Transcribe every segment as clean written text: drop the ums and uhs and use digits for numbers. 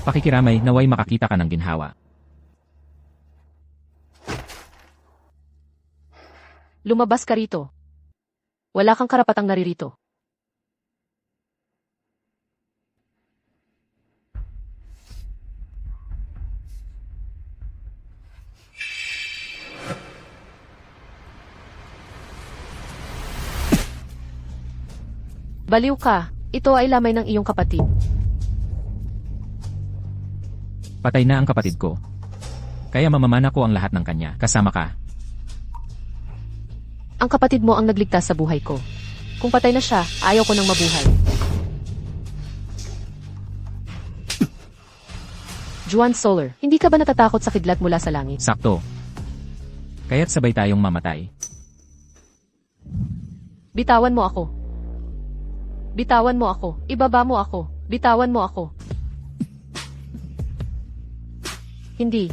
Pakikiramay naway makakita ka ng ginhawa. Lumabas ka rito. Wala kang karapatang naririto. Baliw ka. Ito ay lamay ng iyong kapatid. Patay na ang kapatid ko. Kaya mamamana ko ang lahat ng kanya, kasama ka. Ang kapatid mo ang nagligtas sa buhay ko. Kung patay na siya, ayaw ko nang mabuhay. Juan Soler, hindi ka ba natatakot sa kidlat mula sa langit? Sakto. Kaya't sabay tayong mamatay. Bitawan mo ako. Bitawan mo ako. Ibaba mo ako. Bitawan mo ako. Hindi.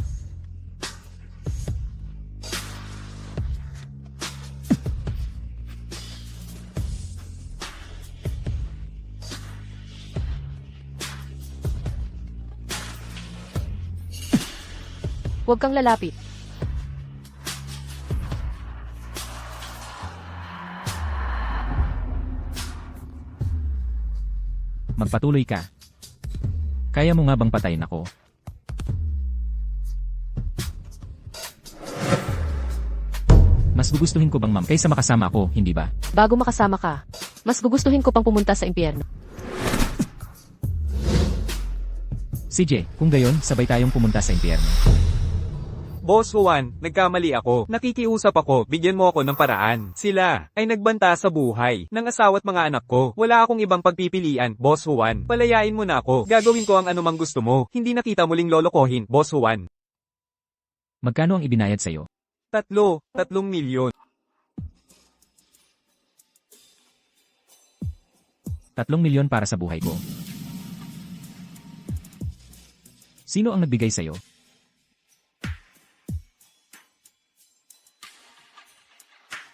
Huwag kang lalapit. Magpatuloy ka. Kaya mo nga bang patayin ako? Mas gugustuhin ko bang kaysa makasama ako, hindi ba? Bago makasama ka, mas gugustuhin ko pang pumunta sa impyerno. CJ, kung gayon, sabay tayong pumunta sa impyerno. Boss Juan, nagkamali ako. Nakikiusap ako, bigyan mo ako ng paraan. Sila ay nagbanta sa buhay ng asawa't mga anak ko. Wala akong ibang pagpipilian, Boss Juan. Palayain mo na ako. Gagawin ko ang anumang gusto mo. Hindi na kita muling lolokohin, Boss Juan. Magkano ang ibinayad sa'yo? 3 milyon. 3 milyon para sa buhay ko. Sino ang nagbigay sa'yo?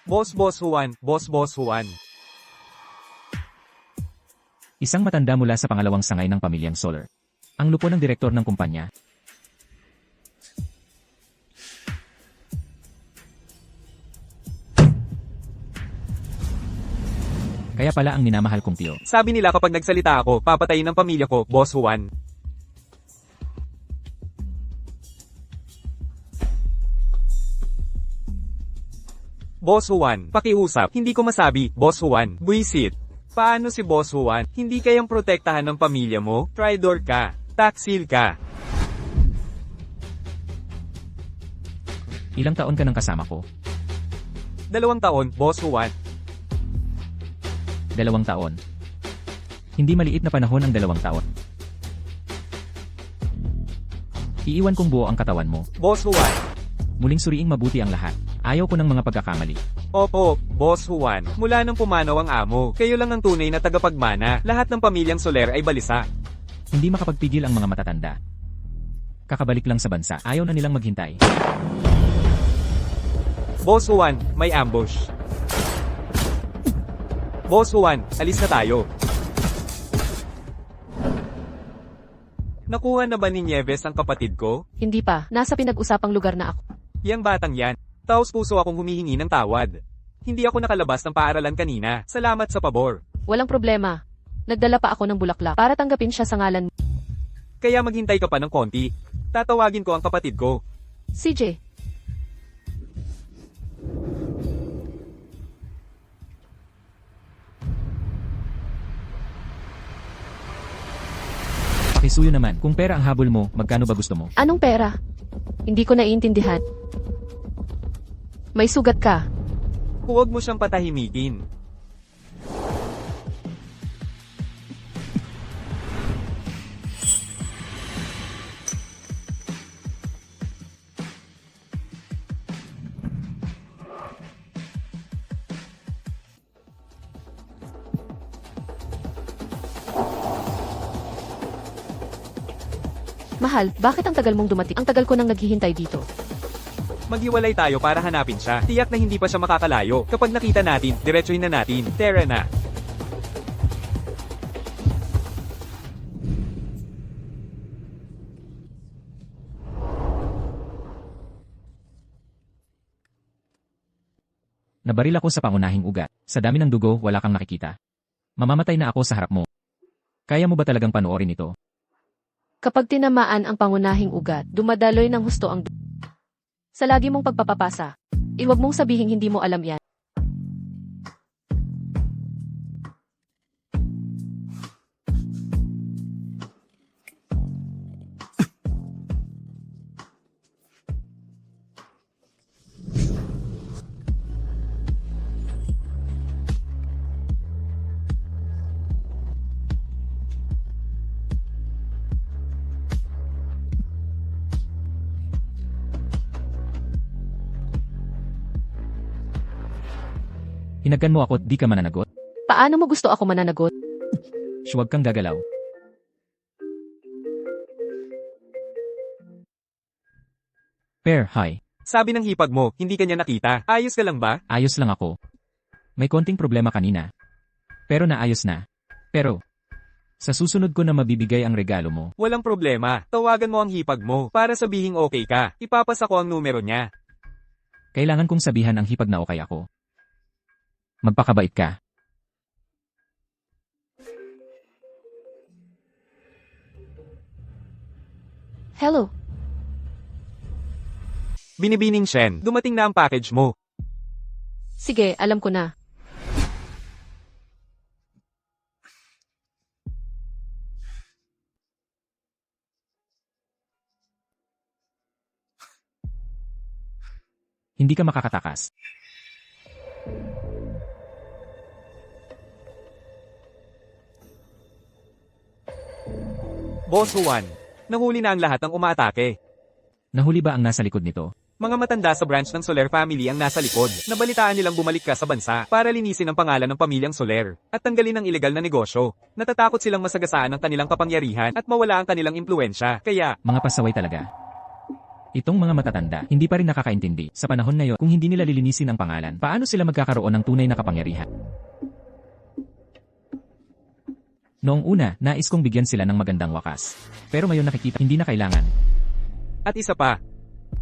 Boss Juan, Boss Juan. Isang matanda mula sa pangalawang sangay ng pamilyang Soler. Ang lupo ng direktor ng kumpanya. Kaya pala ang minamahal kong tiyo. Sabi nila kapag nagsalita ako, papatayin ng pamilya ko, Boss Juan. Boss Juan, pakiusap, hindi ko masabi, Boss Juan, buisit. Paano si Boss Juan? Hindi kayang protektahan ng pamilya mo? Traidor ka. Taksil ka. Ilang taon ka nang kasama ko? 2 taon, Boss Juan. 2 taon. Hindi maliit na panahon ang 2 taon. Iiwan kong buo ang katawan mo. Boss Juan. Muling suriing mabuti ang lahat. Ayaw ko ng mga pagkakamali. Opo, Boss Juan. Mula nang pumanaw ang amo, kayo lang ang tunay na tagapagmana. Lahat ng pamilyang Soler ay balisa. Hindi makapagpigil ang mga matatanda. Kakabalik lang sa bansa. Ayaw na nilang maghintay. Boss Juan, may ambush. Boss Juan, alis na tayo. Nakuha na ba ni Nieves ang kapatid ko? Hindi pa. Nasa pinag-usapang lugar na ako. Yang batang yan. Taos puso akong humihingi ng tawad. Hindi ako nakalabas ng paaralan kanina. Salamat sa pabor. Walang problema. Nagdala pa ako ng bulaklak para tanggapin siya sa ngalan mo. Kaya maghintay ka pa ng konti. Tatawagin ko ang kapatid ko. CJ. Pakisuyo naman. Kung pera ang habol mo, magkano ba gusto mo? Anong pera? Hindi ko naiintindihan. May sugat ka. Huwag mo siyang patahimikin. Mahal, bakit ang tagal mong dumating? Ang tagal ko nang naghihintay dito. Maghiwalay tayo para hanapin siya. Tiyak na hindi pa siya makakalayo. Kapag nakita natin, diretsuhin na natin. Tara na. Nabaril ako sa pangunahing ugat. Sa dami ng dugo, wala kang nakikita. Mamamatay na ako sa harap mo. Kaya mo ba talagang panoorin ito? Kapag tinamaan ang pangunahing ugat, dumadaloy ng husto ang sa lagi mong pagpapapasa. Iwag mong sabihing hindi mo alam yan. Hinagkan mo ako at di ka mananagot? Paano mo gusto ako mananagot? Huwag kang gagalaw. Per, hi. Sabi ng hipag mo, hindi kanya nakita. Ayos ka lang ba? Ayos lang ako. May konting problema kanina. Pero naayos na. Pero, sa susunod ko na mabibigay ang regalo mo. Walang problema. Tawagan mo ang hipag mo para sabihing okay ka. Ipapasa ko ang numero niya. Kailangan kong sabihan ang hipag na okay ako. Magpakabait ka. Hello. Binibining Shen, dumating na ang package mo. Sige, alam ko na. Hindi ka makakatakas. Boss Juan, nahuli na ang lahat ng umaatake. Nahuli ba ang nasa likod nito? Mga matanda sa branch ng Soler family ang nasa likod. Nabalitaan nilang bumalik ka sa bansa para linisin ang pangalan ng pamilyang Soler at tanggalin ang ilegal na negosyo. Natatakot silang masagasaan ang kanilang kapangyarihan at mawala ang kanilang impluensya. Kaya, Mga pasaway talaga. Itong mga matatanda, hindi pa rin nakakaintindi. Sa panahon ngayon, kung hindi nila lilinisin ang pangalan, paano sila magkakaroon ng tunay na kapangyarihan? Noong una, nais kong bigyan sila ng magandang wakas. Pero ngayon nakikita, hindi na kailangan. at isa pa,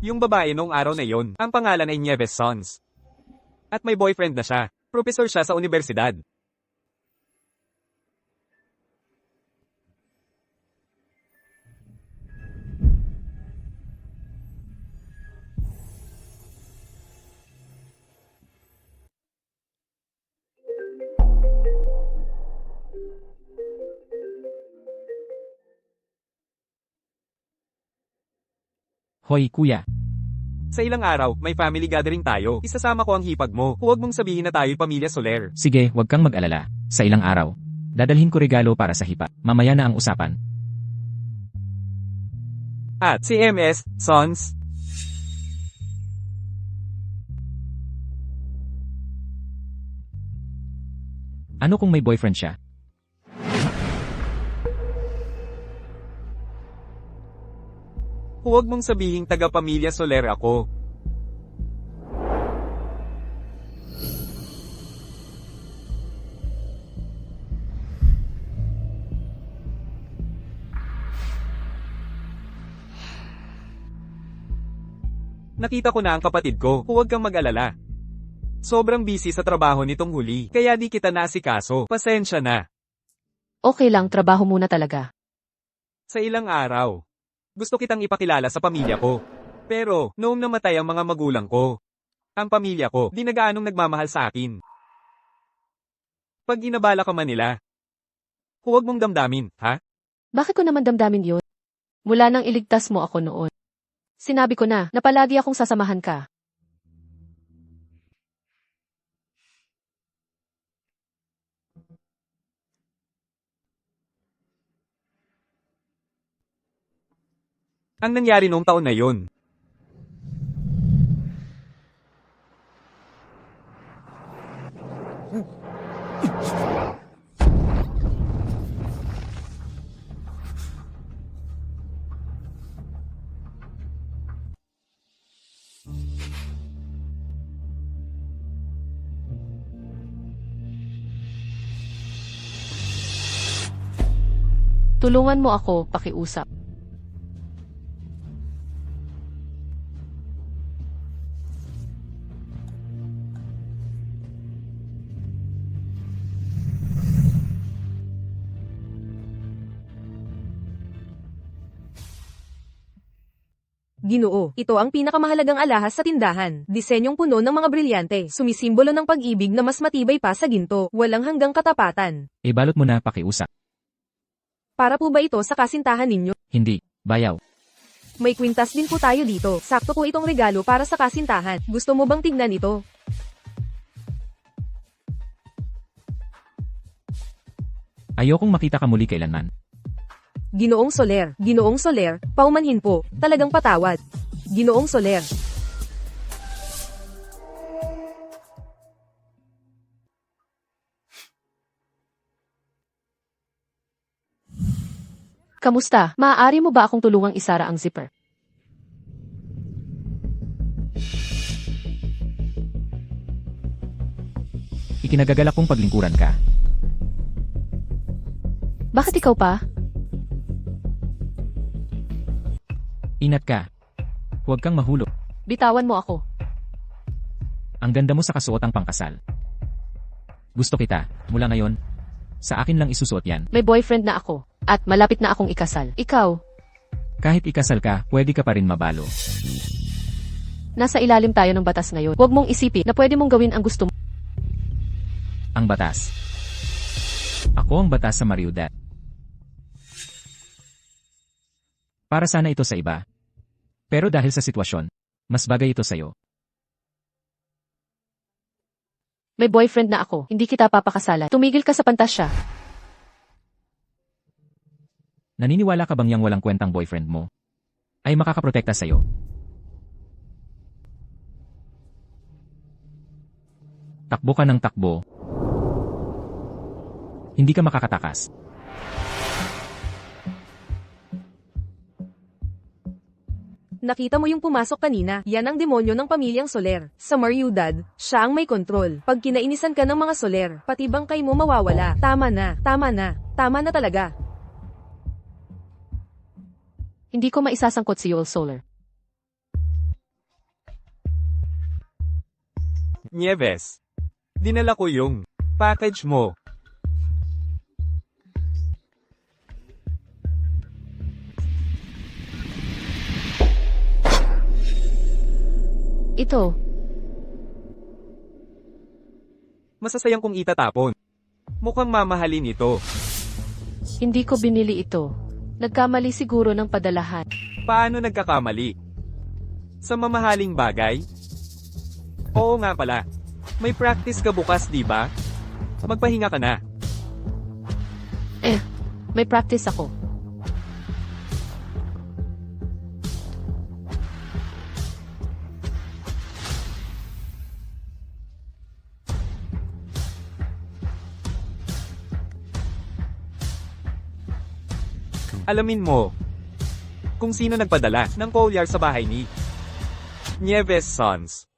yung babae noong araw na yon, ang pangalan ay Nieves Sons. At may boyfriend na siya. Profesor siya sa universidad. Hoy, kuya. Sa ilang araw, may family gathering tayo. Isasama ko ang hipag mo. Huwag mong sabihin na tayo'y pamilya Soler. Sige, huwag kang mag-alala. Sa ilang araw, dadalhin ko regalo para sa hipa. Mamaya na ang usapan. At si MS, Sons. Ano kung may boyfriend siya? Huwag mong sabihing taga-pamilya Soler ako. Nakita ko na ang kapatid ko, huwag kang mag-alala. Sobrang busy sa trabaho nitong huli, kaya di kita naasikaso. Pasensya na. Okay lang, trabaho muna talaga. Sa ilang araw, gusto kitang ipakilala sa pamilya ko. Pero, noong namatay ang mga magulang ko, ang pamilya ko, di na gaanong nagmamahal sa akin. Pag inabala ka man nila, huwag mong damdamin, ha? Bakit ko naman damdamin yun? Mula nang iligtas mo ako noon. Sinabi ko na palagi akong sasamahan ka. Ang nangyari noong taon na yun. Tulungan mo ako pakiusap. Ginoo, ito ang pinakamahalagang alahas sa tindahan. Disenyong puno ng mga brilyante, sumisimbolo ng pag-ibig na mas matibay pa sa ginto, walang hanggang katapatan. Balot mo na pakiusap. Para po ba ito sa kasintahan ninyo? Hindi, bayaw. May kwintas din po tayo dito. Sakto po itong regalo para sa kasintahan. Gusto mo bang tignan ito? Ayokong makita ka muli kailanman. Ginoong Soler, paumanhin po, talagang patawad. Ginoong Soler. Kamusta? Maaari mo ba akong tulungang isara ang zipper? Ikinagagalak kong paglingkuran ka. Bakit ikaw pa? Ingat ka. Huwag kang mahulog. Bitawan mo ako. Ang ganda mo sa kasuotang pangkasal. Gusto kita, mula ngayon. Sa akin lang isusuot yan. May boyfriend na ako. At malapit na akong ikasal. Ikaw, Kahit ikasal ka, pwede ka pa rin mabalo. nasa ilalim tayo ng batas ngayon. Huwag mong isipin na pwede mong gawin ang gusto mo. Ang batas. Ako ang batas sa Mariudad. Para sana ito sa iba. Pero dahil sa sitwasyon, mas bagay ito sa'yo. May boyfriend na ako. Hindi kita papakasalan. Tumigil ka sa pantasya. Naniniwala ka bang yang walang kwentang boyfriend mo ay makakaprotekta sa'yo? Takbo ka ng takbo. Hindi ka makakatakas. Nakita mo yung pumasok kanina, yan ang demonyo ng pamilyang Soler. Sa Mariudad, siya ang may kontrol. Pag kinainisan ka ng mga Soler, pati bangkay mo mawawala. Tama na talaga. Hindi ko maisasangkot si Yoel Soler. Nieves. Dinala ko yung package mo. Ito, Masasayang kong itatapon. Mukhang mamahalin ito. hindi ko binili ito. Nagkamali siguro ng padalahan. Paano nagkakamali? Sa mamahaling bagay? Oo nga pala. May practice ka bukas, di ba? Magpahinga ka na. May practice ako. Alamin mo kung sino nagpadala ng Collier sa bahay ni Nieves Sons.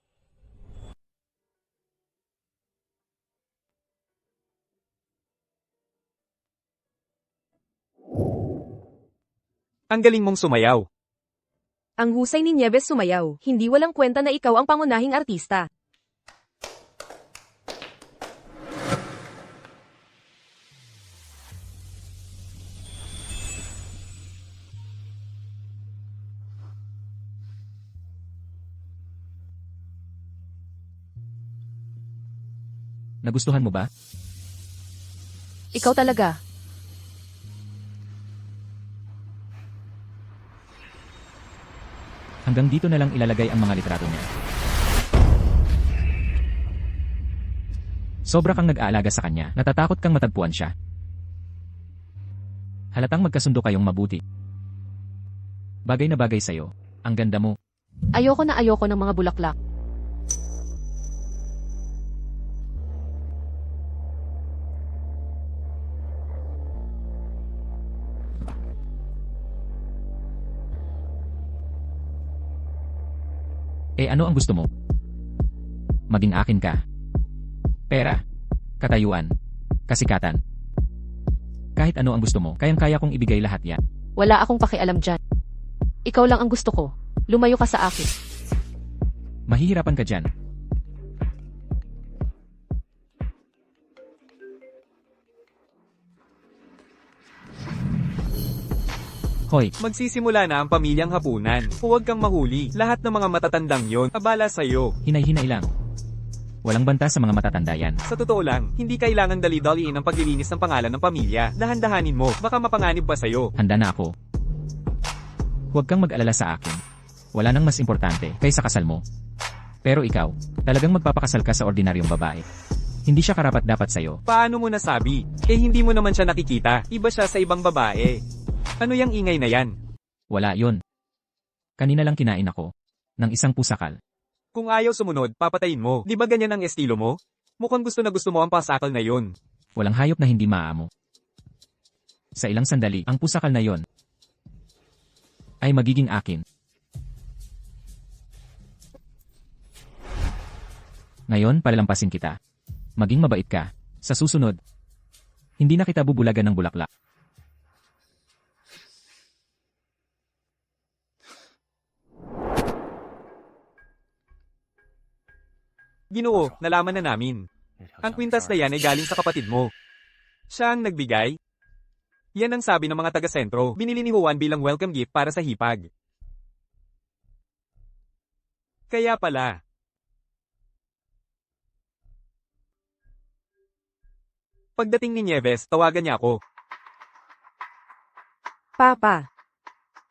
Ang galing mong sumayaw. Ang husay ni Nieves sumayaw, hindi walang kwenta na ikaw ang pangunahing artista. Nagustuhan mo ba? Ikaw talaga. Hanggang dito na lang ilalagay ang mga litrato niya. Sobra kang nag-aalaga sa kanya, natatakot kang matagpuan siya. Halatang magkasundo kayong mabuti. Bagay na bagay sa'yo. Ang ganda mo. Ayoko ng mga bulaklak. Ano ang gusto mo? Maging akin ka. Pera. Katayuan. Kasikatan. Kahit ano ang gusto mo, kayang-kaya kong ibigay lahat yan. Wala akong pakialam dyan. Ikaw lang ang gusto ko. Lumayo ka sa akin. Mahihirapan ka dyan. Hoy, Magsisimula na ang pamilyang hapunan. Huwag kang mahuli. Lahat ng mga matatandang yon, abala sa'yo. hinay-hinay lang. Walang banta sa mga matatanda yan. Sa totoo lang, hindi kailangan dali-daliin ang paglilinis ng pangalan ng pamilya. Dahan-dahanin mo, baka mapanganib pa sa'yo. Handa na ako. Huwag kang mag-alala sa akin. Wala nang mas importante kaysa kasal mo. Pero ikaw, talagang magpapakasal ka sa ordinaryong babae. Hindi siya karapat-dapat sa'yo. Paano mo nasabi? Eh hindi mo naman siya nakikita. Iba siya sa ibang babae. Ano yang ingay na yan? Wala yon. Kanina lang kinain ako ng isang pusakal. Kung ayaw sumunod, papatayin mo. Di ba ganyan ang estilo mo? Mukhang gusto na gusto mo ang pasakal na yon. Walang hayop na hindi maamo. Sa ilang sandali, ang pusakal na yon ay magiging akin. Ngayon, palalampasin kita. Maging mabait ka. Sa susunod, hindi na kita bubulagan ng bulaklak. Ginoo, nalaman na namin. Ang kwintas na yan ay galing sa kapatid mo. Siya ang nagbigay. Yan ang sabi ng mga taga-sentro. Binili ni Juan bilang welcome gift para sa hipag. Kaya pala. Pagdating ni Nieves, tawagan niya ako. Papa,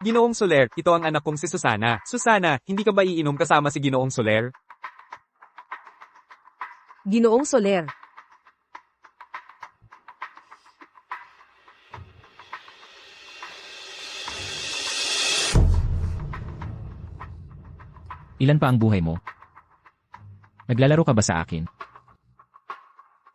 Ginoong Soler, ito ang anak kong si Susana. Susana, hindi ka ba iinom kasama si Ginoong Soler? Ginoong Soler. Ilan pa ang buhay mo? Naglalaro ka ba sa akin?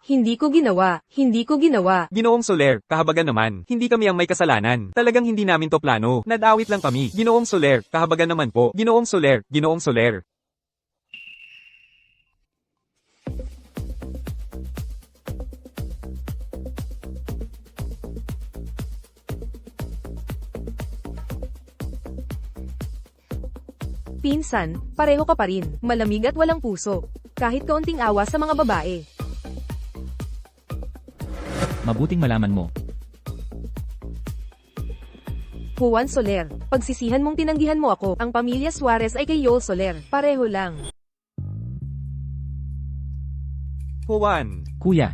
Hindi ko ginawa. Hindi ko ginawa. Ginoong Soler, kahabagan naman. Hindi kami ang may kasalanan. Talagang hindi namin to plano. Nadawit lang kami. Ginoong Soler, kahabagan naman po. Ginoong Soler, Ginoong Soler. Pinsan, pareho ka pa rin. Malamig at walang puso. Kahit kaunting awa sa mga babae. Mabuting malaman mo. Juan Soler, pagsisihan mong tinanggihan mo ako. Ang pamilya Suarez ay kay Joel Soler. Pareho lang. Juan, Kuya,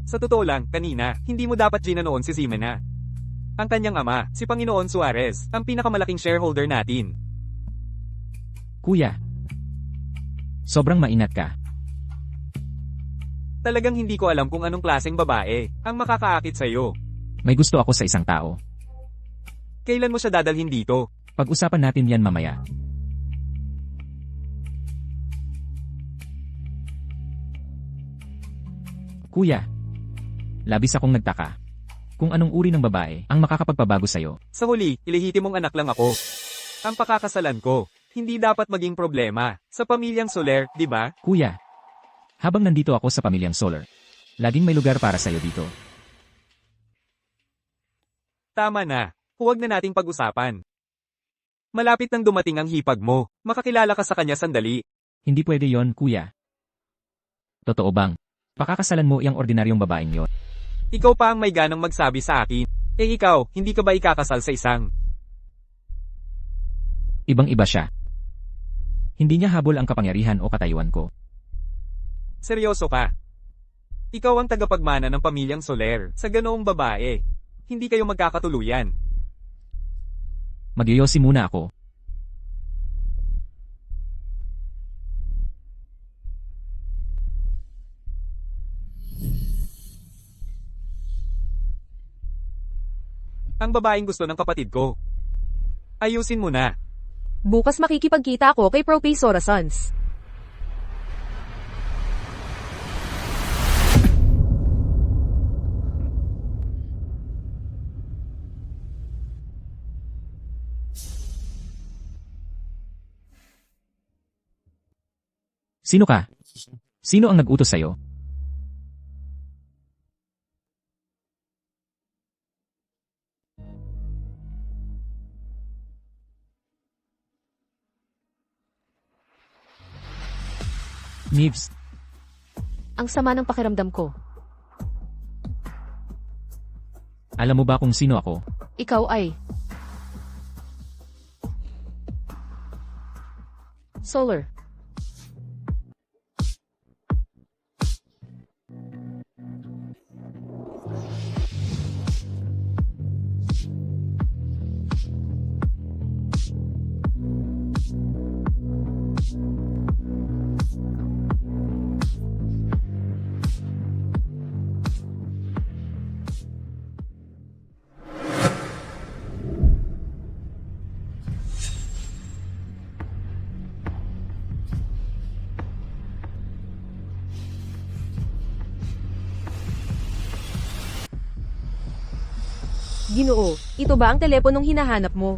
sa totoo lang, kanina, hindi mo dapat ginanoon si Ximena. Ang kanyang ama, si Panginoon Suarez, ang pinakamalaking shareholder natin. kuya. Sobrang mainat ka. Talagang hindi ko alam kung anong klaseng babae ang makakaakit sa'yo. May gusto ako sa isang tao. Kailan mo siya dadalhin dito? Pag-usapan natin yan mamaya. Kuya, labis akong nagtaka. Kung anong uri ng babae ang makakapagpabago sa'yo. Sa huli, ilihitimong anak lang ako. Ang pakakasalan ko, hindi dapat maging problema sa pamilyang Soler, di ba? Kuya, habang nandito ako sa pamilyang Soler, laging may lugar para sa'yo dito. Tama na. Huwag na nating pag-usapan. Malapit nang dumating ang hipag mo. Makakilala ka sa kanya sandali. Hindi pwede yon, kuya. Totoo bang? Pakakasalan mo iyang ordinaryong babaeng yon. Ikaw pa ang may ganang magsabi sa akin. Eh ikaw, hindi ka ba ikakasal sa isang? Ibang-iba siya. Hindi niya habol ang kapangyarihan o katayuan ko. Seryoso ka? Ikaw ang tagapagmana ng pamilyang Soler sa ganoong babae. Hindi kayo magkakatuluyan. Magyoyosi muna ako. Ang babaeng gusto ng kapatid ko. Ayusin mo na. Bukas makikipagkita ako kay Propay Sorasons. Sino ka? Sino ang nag-utos sa'yo? Neves, Ang sama ng pakiramdam ko. alam mo ba kung sino ako? Ikaw ay Solar. Ginoo, ito ba ang teleponong hinahanap mo?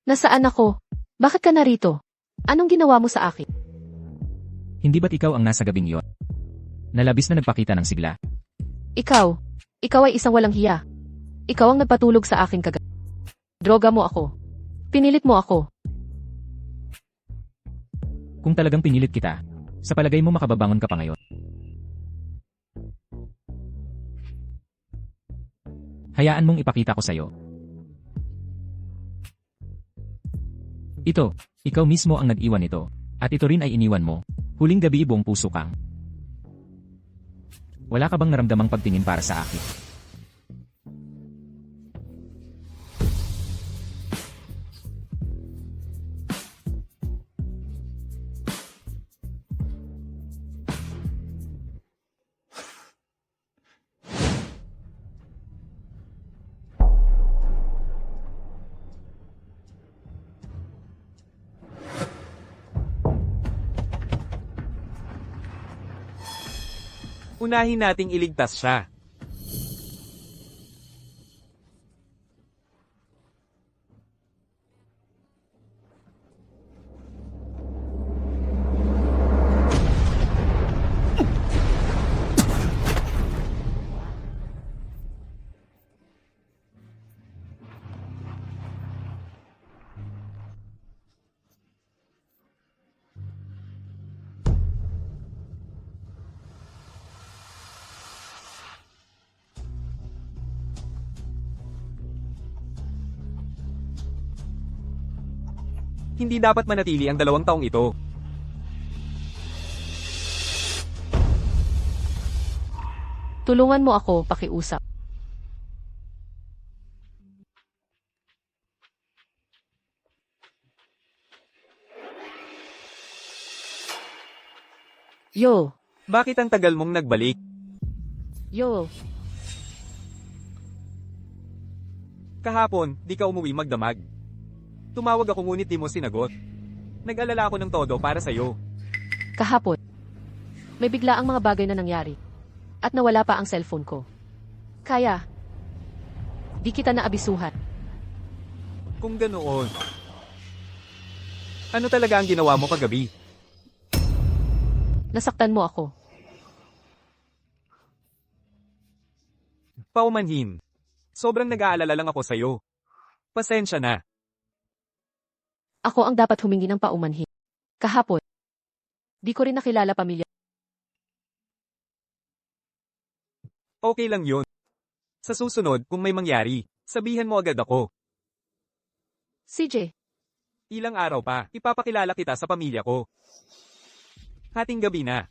Nasaan ako? Bakit ka narito? Anong ginawa mo sa akin? Hindi ba't ikaw ang nasa gabing yon? Nalabis na nagpakita ng sigla. Ikaw. Ikaw ay isang walang hiya. Ikaw ang nagpatulog sa aking kagabi. Droga mo ako. Pinilit mo ako. Kung talagang pinilit kita, sa palagay mo makababangon ka pa ngayon. Hayaan mong ipakita ko sa'yo. Ito, ikaw mismo ang nag-iwan nito, at ito rin ay iniwan mo. Huling gabi buong puso kang. Wala ka bang naramdamang pagtingin para sa akin? Unahin nating iligtas siya. Hindi dapat manatili ang 2 taong ito. Tulungan mo ako, pakiusap. Yo, Bakit ang tagal mong nagbalik? yo, Kahapon, di ka umuwi magdamag. Tumawag ako ngunit di mo sinagot. Nag-alala ako ng todo para sa'yo. kahapon. May bigla ang mga bagay na nangyari. At nawala pa ang cellphone ko. Kaya, di kita naabisuhan. Kung ganoon, ano talaga ang ginawa mo kagabi? Nasaktan mo ako. Paumanhin. Sobrang nag-aalala lang ako sa'yo. Pasensya na. Ako ang dapat humingi ng paumanhin. Kahapon. Di ko rin nakilala pamilya. Okay lang yun. Sa susunod, kung may mangyari, sabihan mo agad ako. CJ, Ilang araw pa, ipapakilala kita sa pamilya ko. Hating gabi na.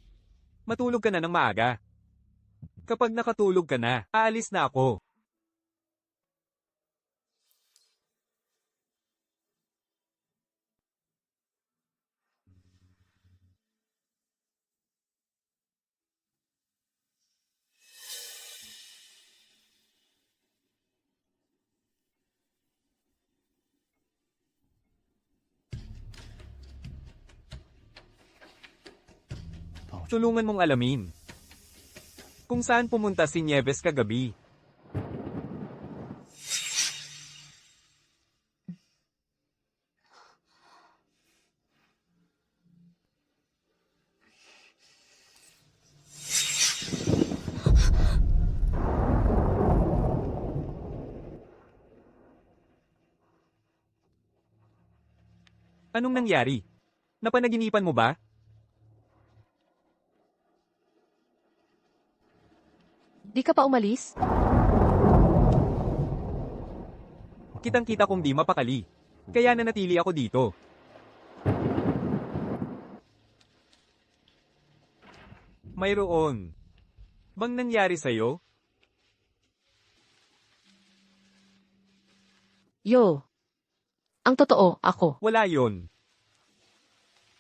Matulog ka na ng maaga. Kapag nakatulog ka na, aalis na ako. Tulungan mong alamin kung saan pumunta si Nieves kagabi. Anong nangyari? Napanaginipan mo ba? Di ka pa umalis? Kitang-kita kong di mapakali. Kaya nanatili ako dito. Mayroon bang nangyari sa'yo? Yo. Ang totoo, ako. Wala yon.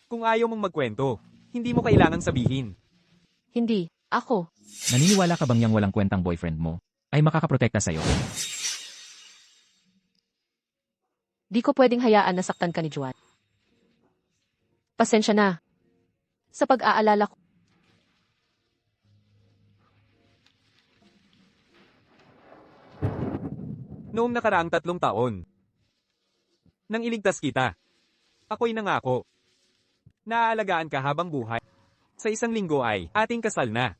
Kung ayaw mong magkwento, hindi mo kailangang sabihin. Hindi. Ako. Naniniwala ka bang yang walang kwentang boyfriend mo ay makakaprotekta sa'yo? Di ko pwedeng hayaan na saktan ka ni Juan. Pasensya na. Sa pag-aalala ko. Noong nakaraang 3 taon, nang iligtas kita, ako'y nangako. Naaalagaan ka habang buhay. Sa 1 linggo ay ating kasal na.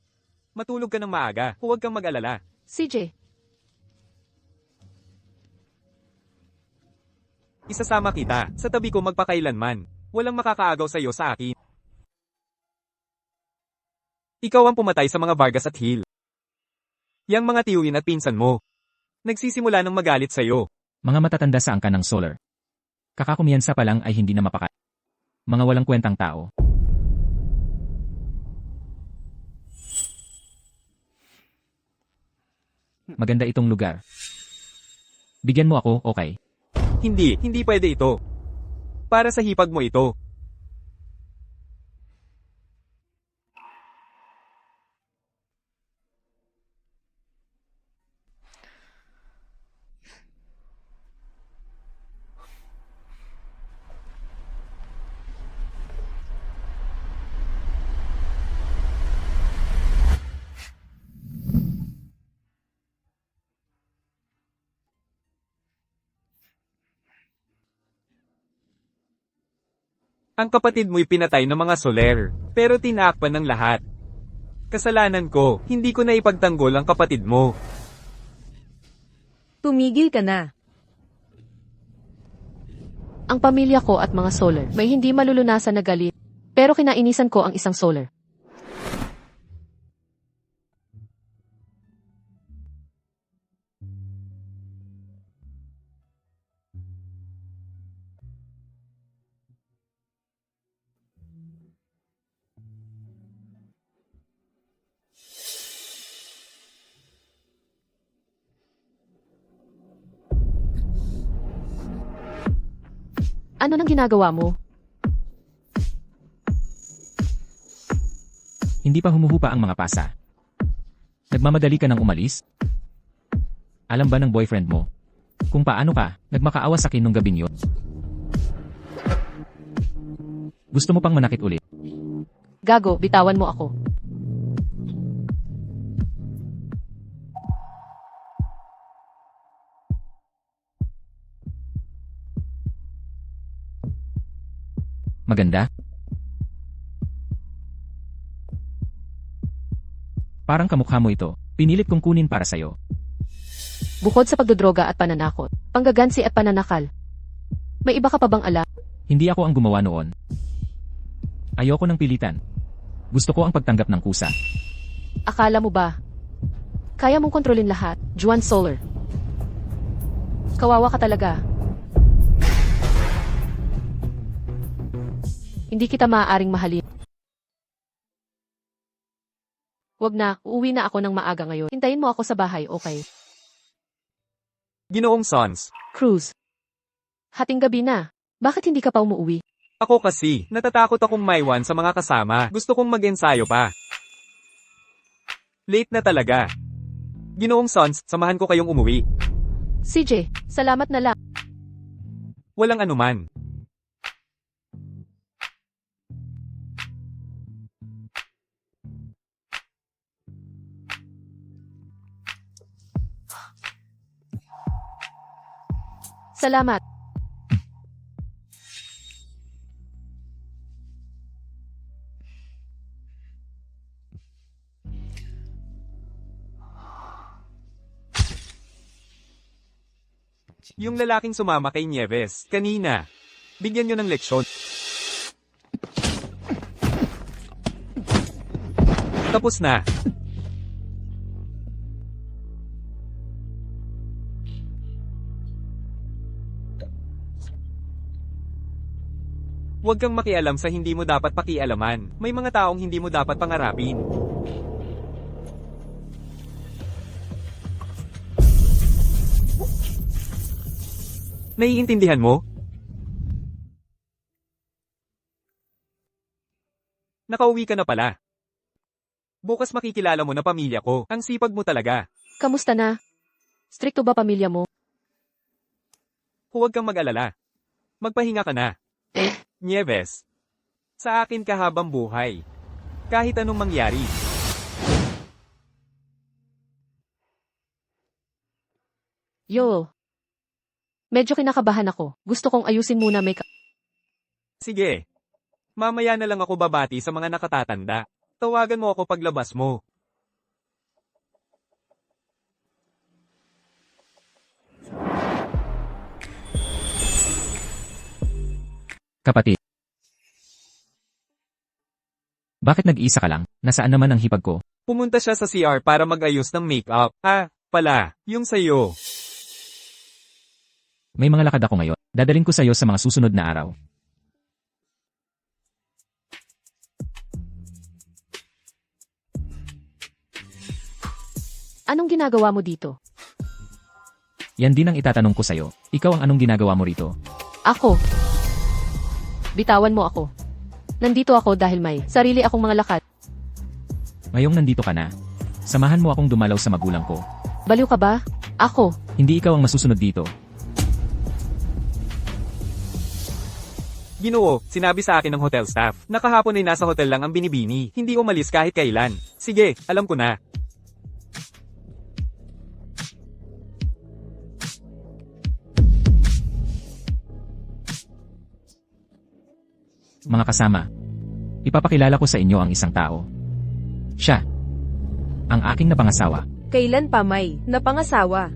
Matulog ka ng maaga, huwag kang mag-alala. CJ, Isasama kita, sa tabi ko magpakailanman. Walang makakaagaw sa'yo sa akin. Ikaw ang pumatay sa mga Vargas at Hill. Yang mga tiyuin at pinsan mo. Nagsisimula ng magalit sa'yo. Mga matatanda sa angka ng solar. Kakakumiyansa pa lang ay hindi na mapaka. Mga walang kwentang tao. Maganda itong lugar. Bigyan mo ako, okay? Hindi pwede ito. Para sa hipag mo ito. Ang kapatid mo'y pinatay ng mga Soler, pero tinakpan ng lahat. Kasalanan ko, hindi ko na ipagtanggol ang kapatid mo. Tumigil ka na. ang pamilya ko at mga Solar may hindi malulunasan na galit. Pero kinainisan ko ang isang Solar. Ano nang ginagawa mo? Hindi pa humuhupa ang mga pasa. Nagmamadali ka nang umalis? Alam ba ng boyfriend mo kung paano ka nagmakaawa sa akin nung gabing yun? Gusto mo pang manakit ulit? Gago, bitawan mo ako. Maganda? Parang kamukha mo ito. Pinilit kong kunin para sa'yo. Bukod sa pagdodroga at pananakot, panggagansi at pananakal. May iba ka pa bang alam? Hindi ako ang gumawa noon. Ayoko ng pilitan. Gusto ko ang pagtanggap ng kusa. Akala mo ba? Kaya mong kontrolin lahat, Juan Solar. Kawawa ka talaga. Hindi kita maaaring mahalin. Wag na, uuwi na ako ng maaga ngayon. Hintayin mo ako sa bahay, okay? Ginoong Sons, Cruz. Hating gabi na. Bakit hindi ka pa umuwi? ako kasi, natatakot akong maiwan sa mga kasama. Gusto kong mag-ensayo pa. Late na talaga. Ginoong Sons, samahan ko kayong umuwi. CJ, salamat na lang. Walang anuman. Salamat. Yung lalaking sumama kay Nieves, kanina. Bigyan nyo ng leksyon. Tapos na. Huwag kang makialam sa hindi mo dapat pakialaman. May mga taong hindi mo dapat pangarapin. Naiintindihan mo? Nakauwi ka na pala. Bukas makikilala mo na pamilya ko. Ang sipag mo talaga. Kamusta na? Strikto ba pamilya mo? Huwag kang mag-alala. Magpahinga ka na. Nieves. Sa akin ka habang buhay. Kahit anong mangyari. Yo. Medyo kinakabahan ako. Gusto kong ayusin muna Sige. Mamaya na lang ako babati sa mga nakatatanda. Tawagan mo ako paglabas mo. Kapatid. Bakit nag-iisa ka lang? Nasaan naman ang hipag ko? Pumunta siya sa CR para mag-ayos ng makeup. Pala, yung sayo. May mga lakad ako ngayon. Dadalhin ko sa'yo sa mga susunod na araw. Anong ginagawa mo dito? Yan din ang itatanong ko sa'yo. Ikaw ang anong ginagawa mo rito? Ako. Bitawan mo ako. Nandito ako dahil may sarili akong mga lakad. Ngayong nandito ka na. Samahan mo akong dumalaw sa magulang ko. Baliw ka ba? Ako. Hindi ikaw ang masusunod dito. Ginoo, sinabi sa akin ng hotel staff. Nakahapon ay nasa hotel lang ang binibini. Hindi umalis kahit kailan. Sige, alam ko na. Mga kasama, ipapakilala ko sa inyo ang isang tao. Siya, ang aking napangasawa. Kailan pa may napangasawa?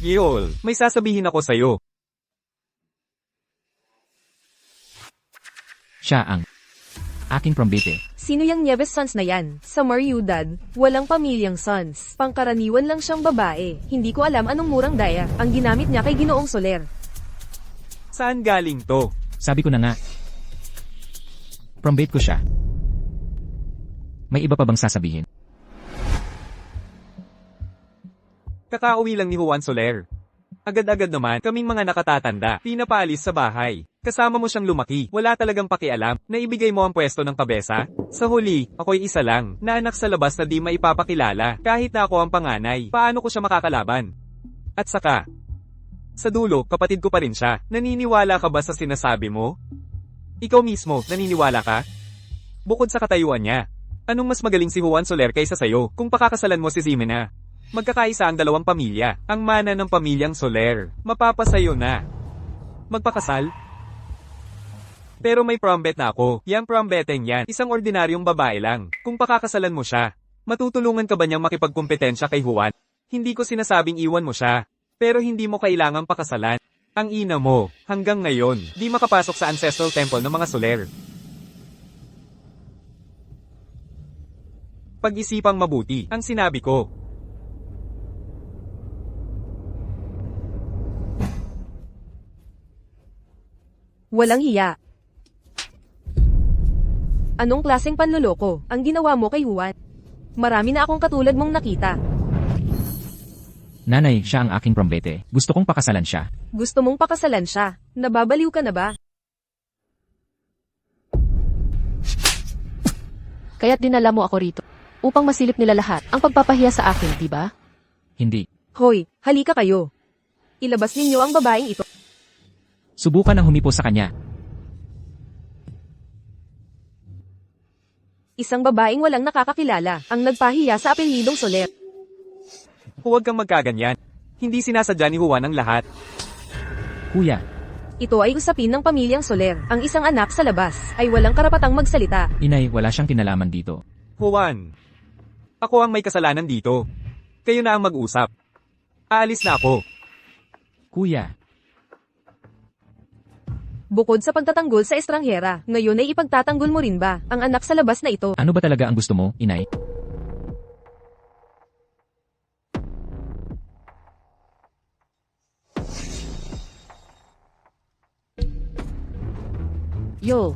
Giol, may sasabihin ako sa'yo. Siya ang aking prombete. Sino yung Nieves Sons na yan? Sa Mariudad, walang pamilyang sons. Pangkaraniwan lang siyang babae. Hindi ko alam anong murang daya ang ginamit niya kay Ginoong Soler. Saan galing to? Sabi ko na nga. Prombete ko siya. May iba pa bang sasabihin? Kakauwi lang ni Juan Soler. Agad-agad naman, kaming mga nakatatanda, pinapaalis sa bahay. Kasama mo siyang lumaki, wala talagang pakialam, na ibigay mo ang pwesto ng kabesa. Sa huli, ako'y isa lang, na anak sa labas na di maipapakilala, kahit na ako ang panganay, paano ko siya makakalaban? At saka, sa dulo, kapatid ko pa rin siya, naniniwala ka ba sa sinasabi mo? Ikaw mismo, naniniwala ka? Bukod sa katayuan niya, anong mas magaling si Juan Soler kaysa sayo, kung pakakasalan mo si Ximena? Magkakaisa ang dalawang pamilya, ang mana ng pamilyang Soler. Mapapasayo na. Magpakasal? Pero may prombet na ako. Yang prombeteng yan, isang ordinaryong babae lang. Kung pakakasalan mo siya, matutulungan ka ba niyang makipagkumpetensya kay Juan? Hindi ko sinasabing iwan mo siya. Pero hindi mo kailangang pakasalan. Ang ina mo, hanggang ngayon, di makapasok sa ancestral temple ng mga Soler. Pag-isipang mabuti, ang sinabi ko. Walang hiya. Anong klaseng panloloko ang ginawa mo kay Juan? Marami na akong katulad mong nakita. Nanay, siya ang aking prombete. Gusto kong pakasalan siya. Gusto mong pakasalan siya. Nababaliw ka na ba? Kaya't dinala mo ako rito. Upang masilip nila lahat ang pagpapahiya sa akin, di ba? Hindi. Hoy, halika kayo. Ilabas ninyo ang babaeng ito. Subukan ang humipo sa kanya. Isang babaeng walang nakakakilala ang nagpahiya sa apelyidong Soler. Huwag kang magkaganyan. Hindi sinasadya ni Juan ang lahat. Kuya, Ito ay usapin ng pamilyang Soler. Ang isang anak sa labas ay walang karapatang magsalita. Inay, wala siyang kinalaman dito. Juan, ako ang may kasalanan dito. Kayo na ang mag-usap. Aalis na ako. Kuya, Bukod sa pagtatanggol sa estranghera, ngayon ay ipagtatanggol mo rin ba ang anak sa labas na ito? ano ba talaga ang gusto mo, inay? Yo.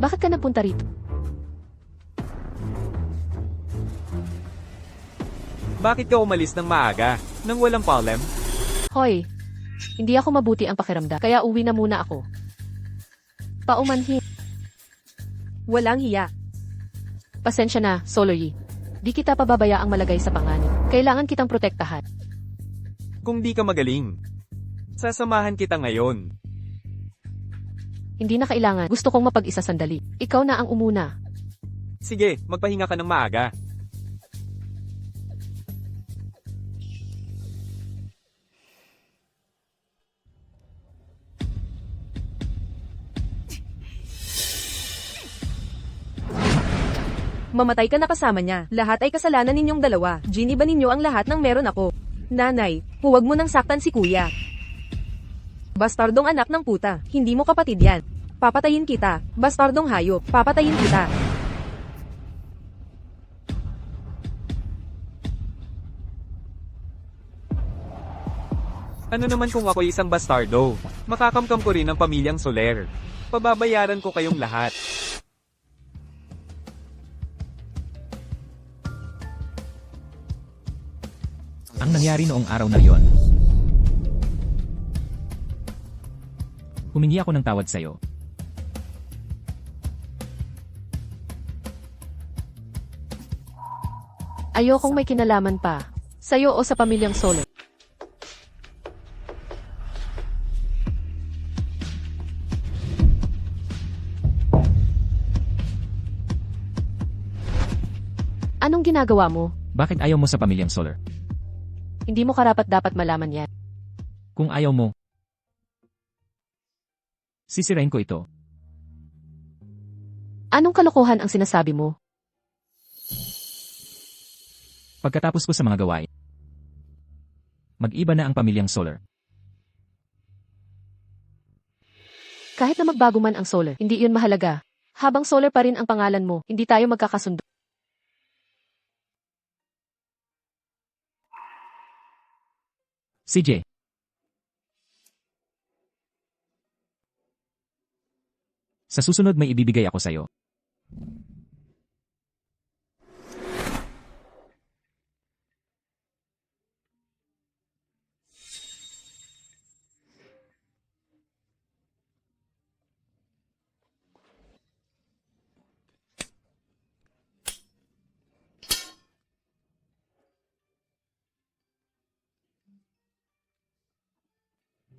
Bakit ka napunta rito? Bakit ka umalis ng maaga? Nang walang problem? Hoy. Hindi ako mabuti ang pakiramdam, kaya uwi na muna ako. Paumanhin. Walang hiya. Pasensya na, Soloy. Di kita pababayaang malagay sa panganib. Kailangan kitang protektahan. Kung di ka magaling, sasamahan kita ngayon. Hindi na kailangan. Gusto kong mapag-isa sandali. Ikaw na ang umuna. Sige, magpahinga ka ng maaga. Mamatay ka na kasama niya. Lahat ay kasalanan ninyong dalawa. Ginny ba ninyo ang lahat ng meron ako? Nanay, huwag mo nang saktan si kuya. Bastardong anak ng puta, hindi mo kapatid yan. Papatayin kita. Bastardong hayop, papatayin kita. Ano naman kung ako'y isang bastardo? Makakamkam ko rin ang pamilyang Soler. Pababayaran ko kayong lahat. Ang nangyari noong araw na yon. Humingi ako ng tawad sa'yo. Ayokong may kinalaman pa. Sa'yo o sa pamilyang Solo. Anong ginagawa mo? Bakit ayaw mo sa pamilyang Soler? Hindi mo karapat-dapat malaman yan. Kung ayaw mo, sisirain ko ito. Anong kalokohan ang sinasabi mo? Pagkatapos ko sa mga gawain, mag-iba na ang pamilyang Soler. Kahit na magbago man ang Solar, hindi iyon mahalaga. Habang Solar pa rin ang pangalan mo, hindi tayo magkakasundo. CJ, sa susunod may ibibigay ako sa'yo.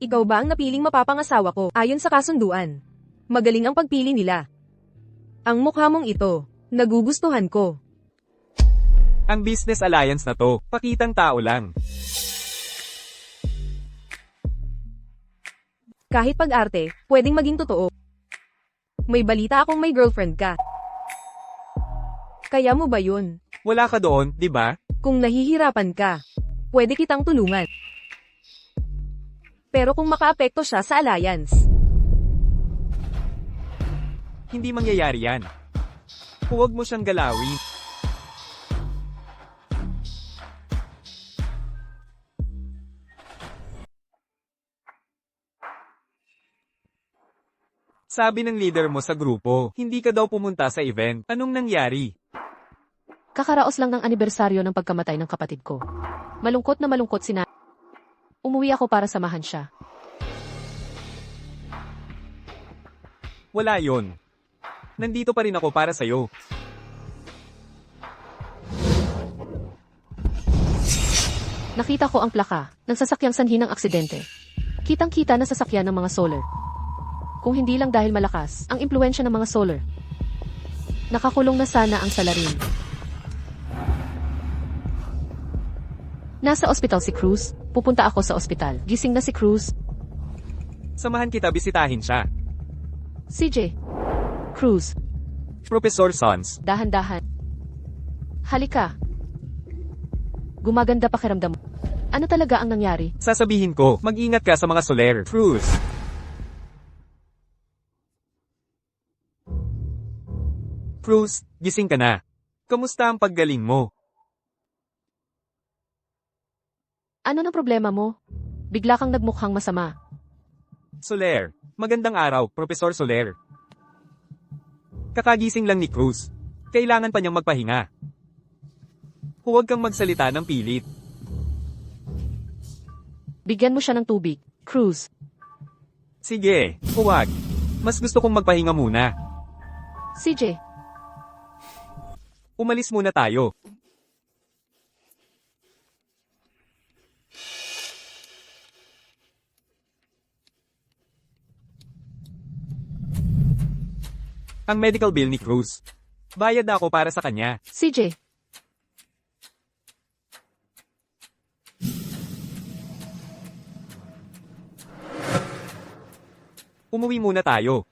Ikaw ba ang napiling mapapangasawa ko ayon sa kasunduan? Magaling ang pagpili nila. Ang mukha mong ito, nagugustuhan ko. Ang business alliance na to, pakitang tao lang. Kahit pag-arte, pwedeng maging totoo. May balita akong may girlfriend ka. Kaya mo ba yun? Wala ka doon, di ba? Kung nahihirapan ka, pwede kitang tulungan. Pero kung makaapekto siya sa alliance, Hindi mangyayari yan. Huwag mo siyang galawin. Sabi ng leader mo sa grupo, hindi ka daw pumunta sa event. Anong nangyari? Kakaraos lang ng anibersaryo ng pagkamatay ng kapatid ko. Malungkot na malungkot si Umuwi ako para samahan siya. Wala yon. Nandito pa rin ako para sa'yo. Nakita ko ang plaka ng sasakyang sanhi ng aksidente. Kitang-kita na sasakyan ng mga Solar. Kung hindi lang dahil malakas ang impluensya ng mga Solar. Nakakulong na sana ang salarin. Nasa ospital si Cruz. Pupunta ako sa ospital. Gising na si Cruz. Samahan kita bisitahin siya. CJ. Cruz. Professor Sons. Dahan-dahan. Halika. Gumaganda pakiramdam mo. Ano talaga ang nangyari? Sasabihin ko, mag-ingat ka sa mga Soler. Cruz. Cruz, gising ka na. Kamusta ang paggaling mo? Ano na problema mo? Bigla kang nagmukhang masama. Soler. Magandang araw, Professor Soler. Kakagising lang ni Cruz. Kailangan pa niyang magpahinga. Huwag kang magsalita ng pilit. Bigyan mo siya ng tubig. Cruz. Sige, huwag. Mas gusto kong magpahinga muna. CJ. Umalis muna tayo. Ang medical bill ni Cruz. Bayad na ako para sa kanya. CJ. Umuwi muna tayo.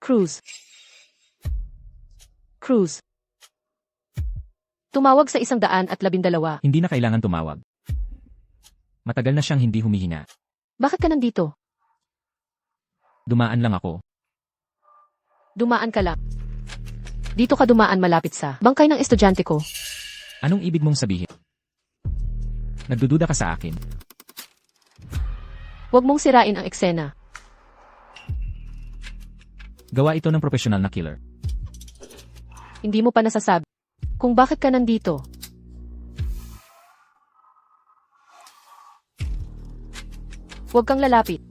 Cruz. Cruz. Tumawag sa 112. Hindi na kailangan tumawag. Matagal na siyang hindi humihinga. Bakit ka nandito? Dumaan lang ako. Dumaan ka lang. Dito ka dumaan malapit sa bangkay ng estudyante ko. Anong ibig mong sabihin? Nagdududa ka sa akin. Huwag mong sirain ang eksena. Gawa ito ng profesional na killer. Hindi mo pa nasasabi kung bakit ka nandito. Huwag kang lalapit.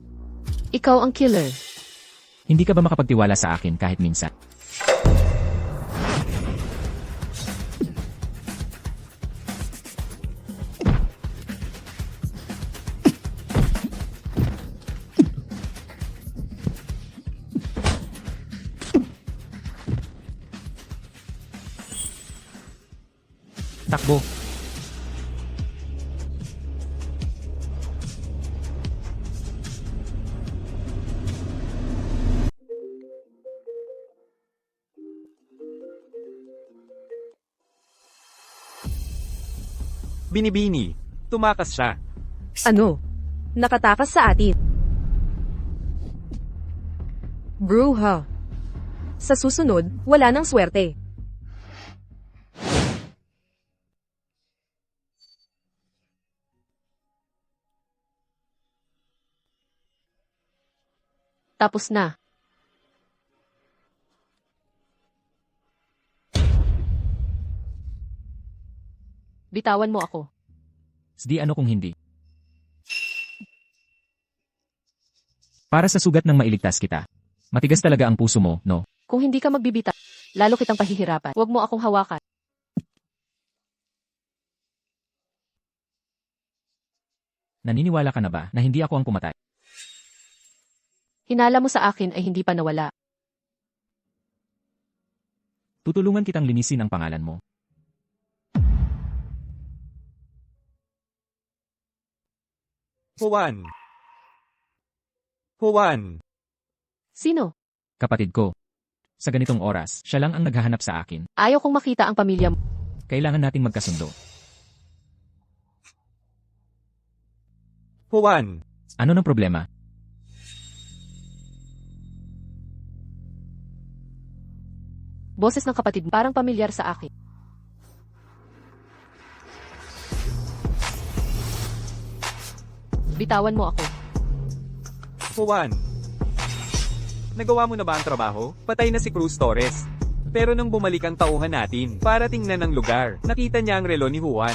Ikaw ang killer. Hindi ka ba makapagtiwala sa akin kahit minsan? Takbo. Binibini. Tumakas siya. Ano? Nakatakas sa atin. Bruha. Sa susunod, wala nang swerte. Tapos na. Bitawan mo ako. Di ano kung hindi. Para sa sugat ng mailigtas kita. Matigas talaga ang puso mo, no? Kung hindi ka magbibita, lalo kitang pahihirapan. Huwag mo akong hawakan. Naniniwala ka na ba na hindi ako ang pumatay? Hinala mo sa akin ay hindi pa nawala. Tutulungan kitang linisin ang pangalan mo. Juan. Juan. Sino? Kapatid ko. Sa ganitong oras, siya lang ang naghahanap sa akin. Ayaw kong makita ang pamilya mo. Kailangan nating magkasundo. Juan. Ano ng problema? Boses ng kapatid mo, parang pamilyar sa akin. Bitawan mo ako. Juan. Nagawa mo na ba ang trabaho? Patay na si Cruz Torres. Pero nung bumalik ang tauhan natin, para tingnan ang lugar, nakita niya ang relo ni Juan.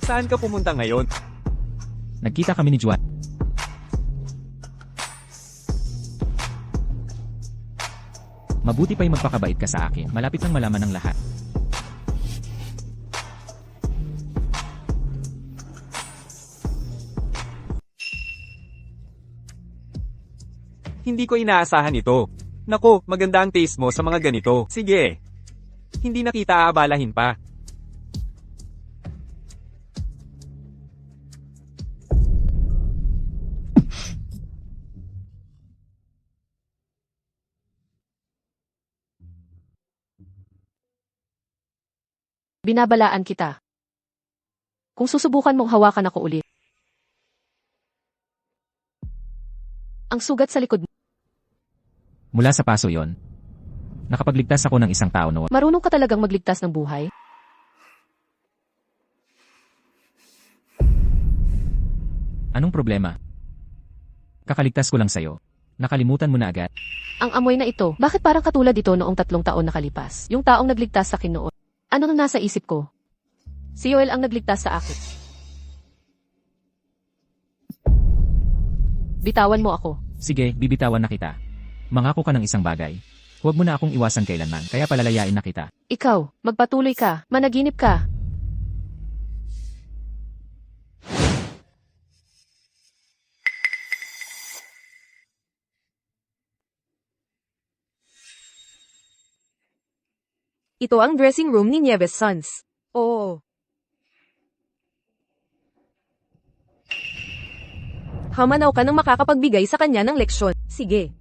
Saan ka pumunta ngayon? Nagkita kami ni Juan. Mabuti pa'y magpakabait ka sa akin. Malapit nang malaman ng lahat. Hindi ko inaasahan ito. Nako, maganda ang taste mo sa mga ganito. Sige. Hindi na kita aabalahin pa. Binabalaan kita. Kung susubukan mong hawakan ako ulit. Ang sugat sa likod mo. Mula sa paso yon, nakapagligtas ako ng isang tao noon. Marunong ka talagang magligtas ng buhay? Anong problema? Kakaligtas ko lang sa'yo. Nakalimutan mo na agad. Ang amoy na ito, bakit parang katulad ito noong 3 taon nakalipas? Yung taong nagligtas sa akin noon. Ano nang nasa isip ko? Si Yoel ang nagligtas sa akin. Bitawan mo ako. Sige, bibitawan na kita. Mangako ka ng isang bagay. Huwag mo na akong iwasan kailanman, kaya palalayain na kita. Ikaw, magpatuloy ka, managinip ka. Ito ang dressing room ni Nieves Sons. Oo. Hamanaw ka nang makakapagbigay sa kanya ng leksyon. Sige.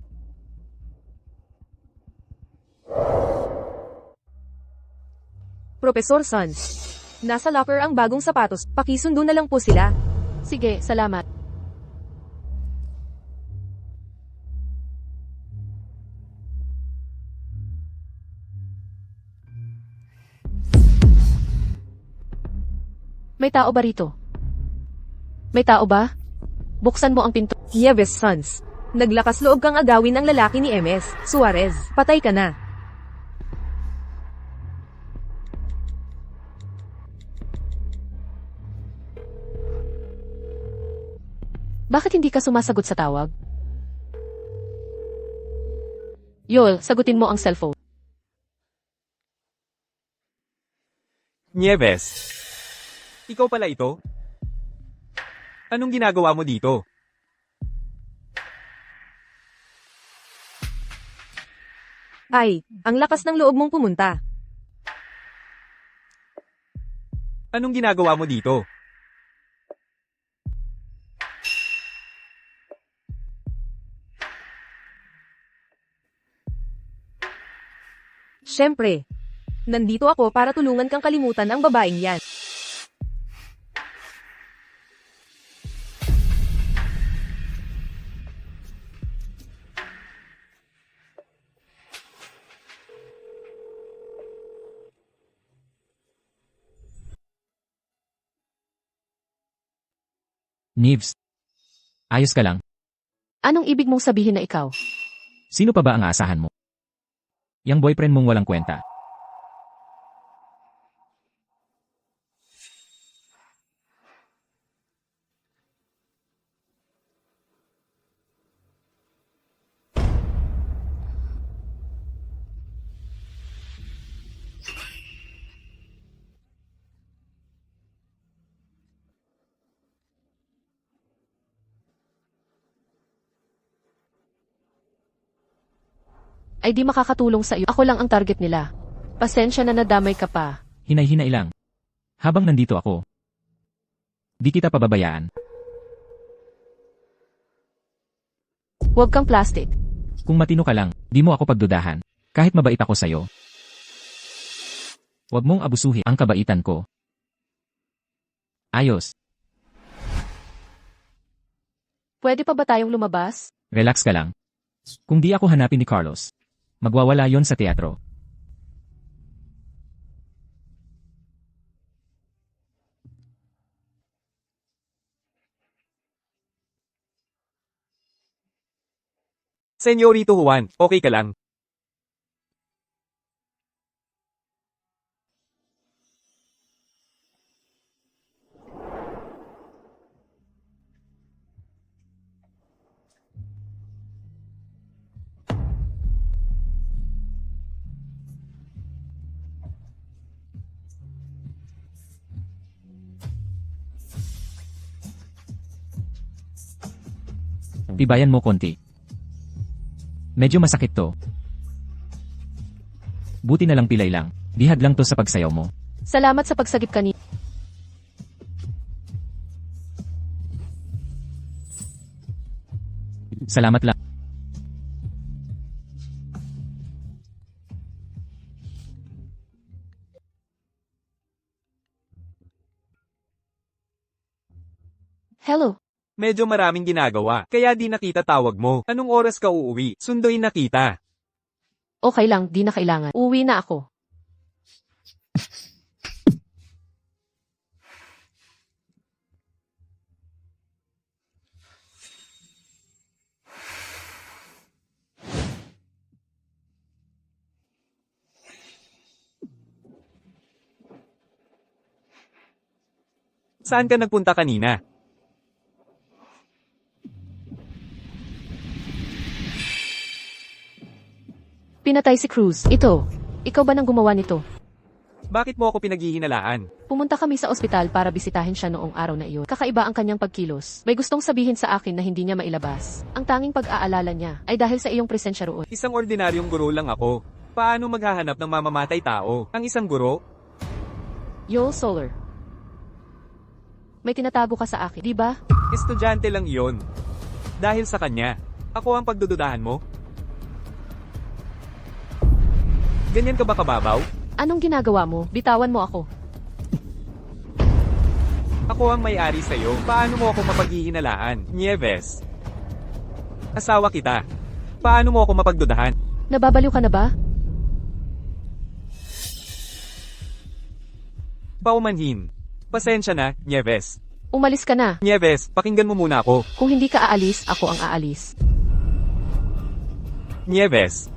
Professor Sons. Nasa locker ang bagong sapatos. Pakisundo na lang po sila. Sige, salamat. May tao ba rito? May tao ba? Buksan mo ang pinto. Nieves Sons. Naglakas loob kang agawin ang lalaki ni MS. Suarez. Patay ka na. Bakit hindi ka sumasagot sa tawag? Yol, sagutin mo ang cellphone. Nieves. Ikaw pala ito? Anong ginagawa mo dito? Ay, ang lakas ng loob mong pumunta. Anong ginagawa mo dito? Siyempre. Nandito ako para tulungan kang kalimutan ang babaeng yan. Nieves. Ayos ka lang. Anong ibig mong sabihin na ikaw? Sino pa ba ang aasahan mo? Yang boyfriend mong walang kwenta. Ay di makakatulong sa iyo. Ako lang ang target nila. Pasensya na nadamay ka pa. Hinay-hinay lang. Habang nandito ako, di kita pababayaan. Huwag kang plastic. Kung matino ka lang, di mo ako pagdudahan. Kahit mabait ako sa'yo. Huwag mong abusuhin ang kabaitan ko. Ayos. Pwede pa ba tayong lumabas? Relax ka lang. Kung di ako hanapin ni Carlos, magwawala yon sa teatro. Senyorito Juan, okay ka lang? Tibayan mo konti. Medyo masakit to. Buti na lang pilay lang. Bihag lang to sa pagsayaw mo. Salamat sa pagsagip kanina. Salamat lang. Hello. Medyo maraming ginagawa, kaya di nakita tawag mo. Anong oras ka uuwi? Sunduin na kita. Okay lang, di na kailangan. Uwi na ako. Saan ka nagpunta kanina? Pinatay si Cruz. Ito. Ikaw ba nang gumawa nito? Bakit mo ako pinaghihinalaan? Pumunta kami sa ospital para bisitahin siya noong araw na iyon. Kakaiba ang kanyang pagkilos. May gustong sabihin sa akin na hindi niya mailabas. Ang tanging pag-aalala niya ay dahil sa iyong presensya roon. Isang ordinaryong guro lang ako. Paano maghahanap ng mamamatay tao? Ang isang guro? Yoel Solar. May tinatago ka sa akin, di ba? Estudyante lang iyon. Dahil sa kanya, ako ang pagdududahan mo? Ganyan ka ba kababaw? Anong ginagawa mo? Bitawan mo ako. Ako ang may-ari sa'yo. Paano mo ako mapaghihinalaan? Nieves. Asawa kita. Paano mo ako mapagdudahan? Nababaliw ka na ba? Paumanhin. Pasensya na, Nieves. Umalis ka na. Nieves, pakinggan mo muna ako. Kung hindi ka aalis, ako ang aalis. Nieves.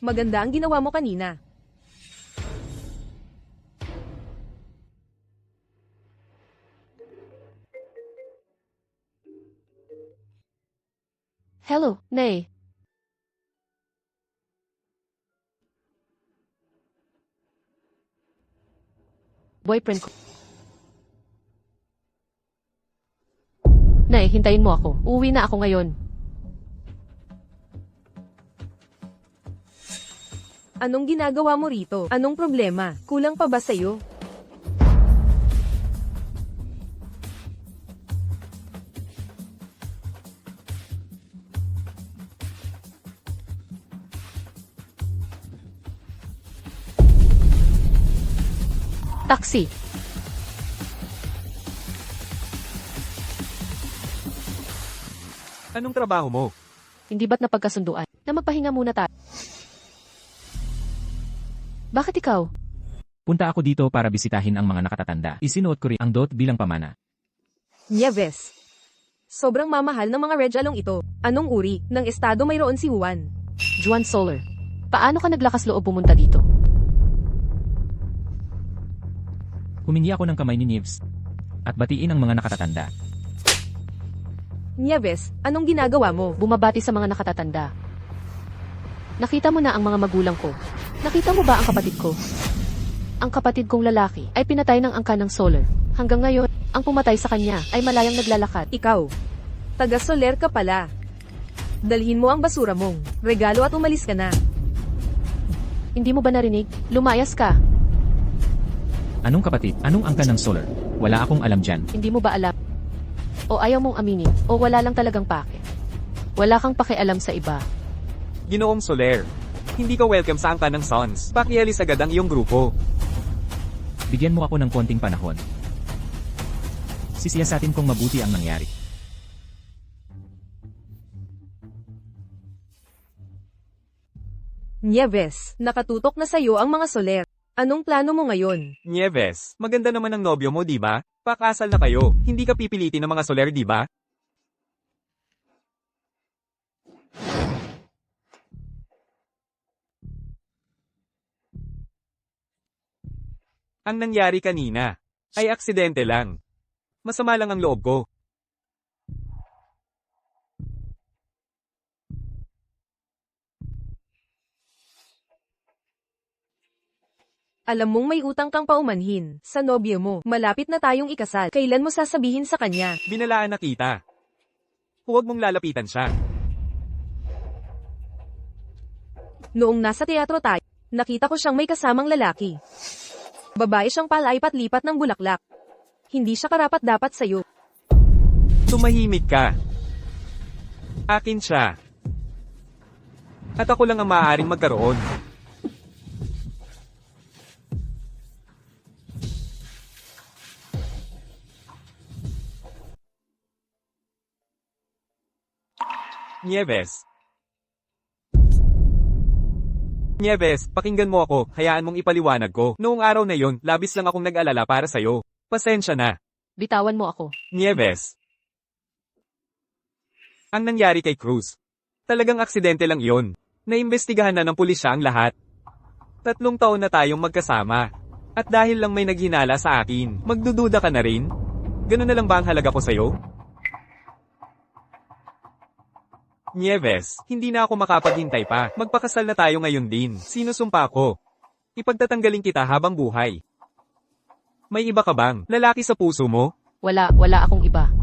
Maganda ang ginawa mo kanina. Hello, Nay. Boyfriend ko. Nay, hintayin mo ako. Uuwi na ako ngayon. Anong ginagawa mo rito? Anong problema? Kulang pa ba sa'yo? Taxi. Anong trabaho mo? Hindi ba't napagkasunduan na magpahinga muna tayo? Bakit ikaw? Punta ako dito para bisitahin ang mga nakatatanda. Isinuot ko rin ang dot bilang pamana. Nieves. Sobrang mamahal ng mga regalong ito. Anong uri ng estado mayroon si Juan? Juan Solar. Paano ka naglakas loob pumunta dito? Humingi ako ng kamay ni Nieves. At batiin ang mga nakatatanda. Nieves, anong ginagawa mo? Bumabati sa mga nakatatanda. Nakita mo na ang mga magulang ko. Nakita mo ba ang kapatid ko? Ang kapatid kong lalaki ay pinatay ng angka ng Solar. Hanggang ngayon, ang pumatay sa kanya ay malayang naglalakad. Ikaw. Taga-Soler ka pala. Dalhin mo ang basura mong regalo at umalis ka na. Hindi mo ba narinig? Lumayas ka. Anong kapatid? Anong angka ng Solar? Wala akong alam dyan. Hindi mo ba alam? O ayaw mong aminin? O wala lang talagang pake? Wala kang pakialam sa iba. Ginoong Soler. Hindi ka welcome sa angka ng Sons. Pakialis agad ang iyong grupo. Bigyan mo ako ng konting panahon. Sisiyasatin kong mabuti ang nangyari. Nieves, nakatutok na sa'yo ang mga Soler. Anong plano mo ngayon? Nieves, maganda naman ang nobyo mo, di ba? Pakasal na kayo. Hindi ka pipilitin ng mga Soler, di ba? Ang nangyari kanina ay aksidente lang. Masama lang ang loob ko. Alam mong may utang kang paumanhin sa nobyo mo. Malapit na tayong ikasal. Kailan mo sasabihin sa kanya? Binalaan na kita. Huwag mong lalapitan siya. Noong nasa teatro tayo, nakita ko siyang may kasamang lalaki. Babae siyang palaipat-lipat ng bulaklak. Hindi siya karapat-dapat sa'yo. Tumahimik ka. Akin siya. At ako lang ang maaaring magkaroon. Nieves. Nieves, pakinggan mo ako, hayaan mong ipaliwanag ko. Noong araw na yon, labis lang akong nag-alala para sa'yo. Pasensya na. Bitawan mo ako. Nieves. Ang nangyari kay Cruz. Talagang aksidente lang iyon. Naimbestigahan na ng pulisya ang lahat. 3 taon na tayong magkasama. At dahil lang may naghinala sa akin, magdududa ka na rin? Ganun na lang ba ang halaga ko sa'yo? Nieves, hindi na ako makapaghintay pa. Magpakasal na tayo ngayon din. Sinusumpa ko. Ipagtatanggalin kita habang buhay. May iba ka bang lalaki sa puso mo? Wala akong iba.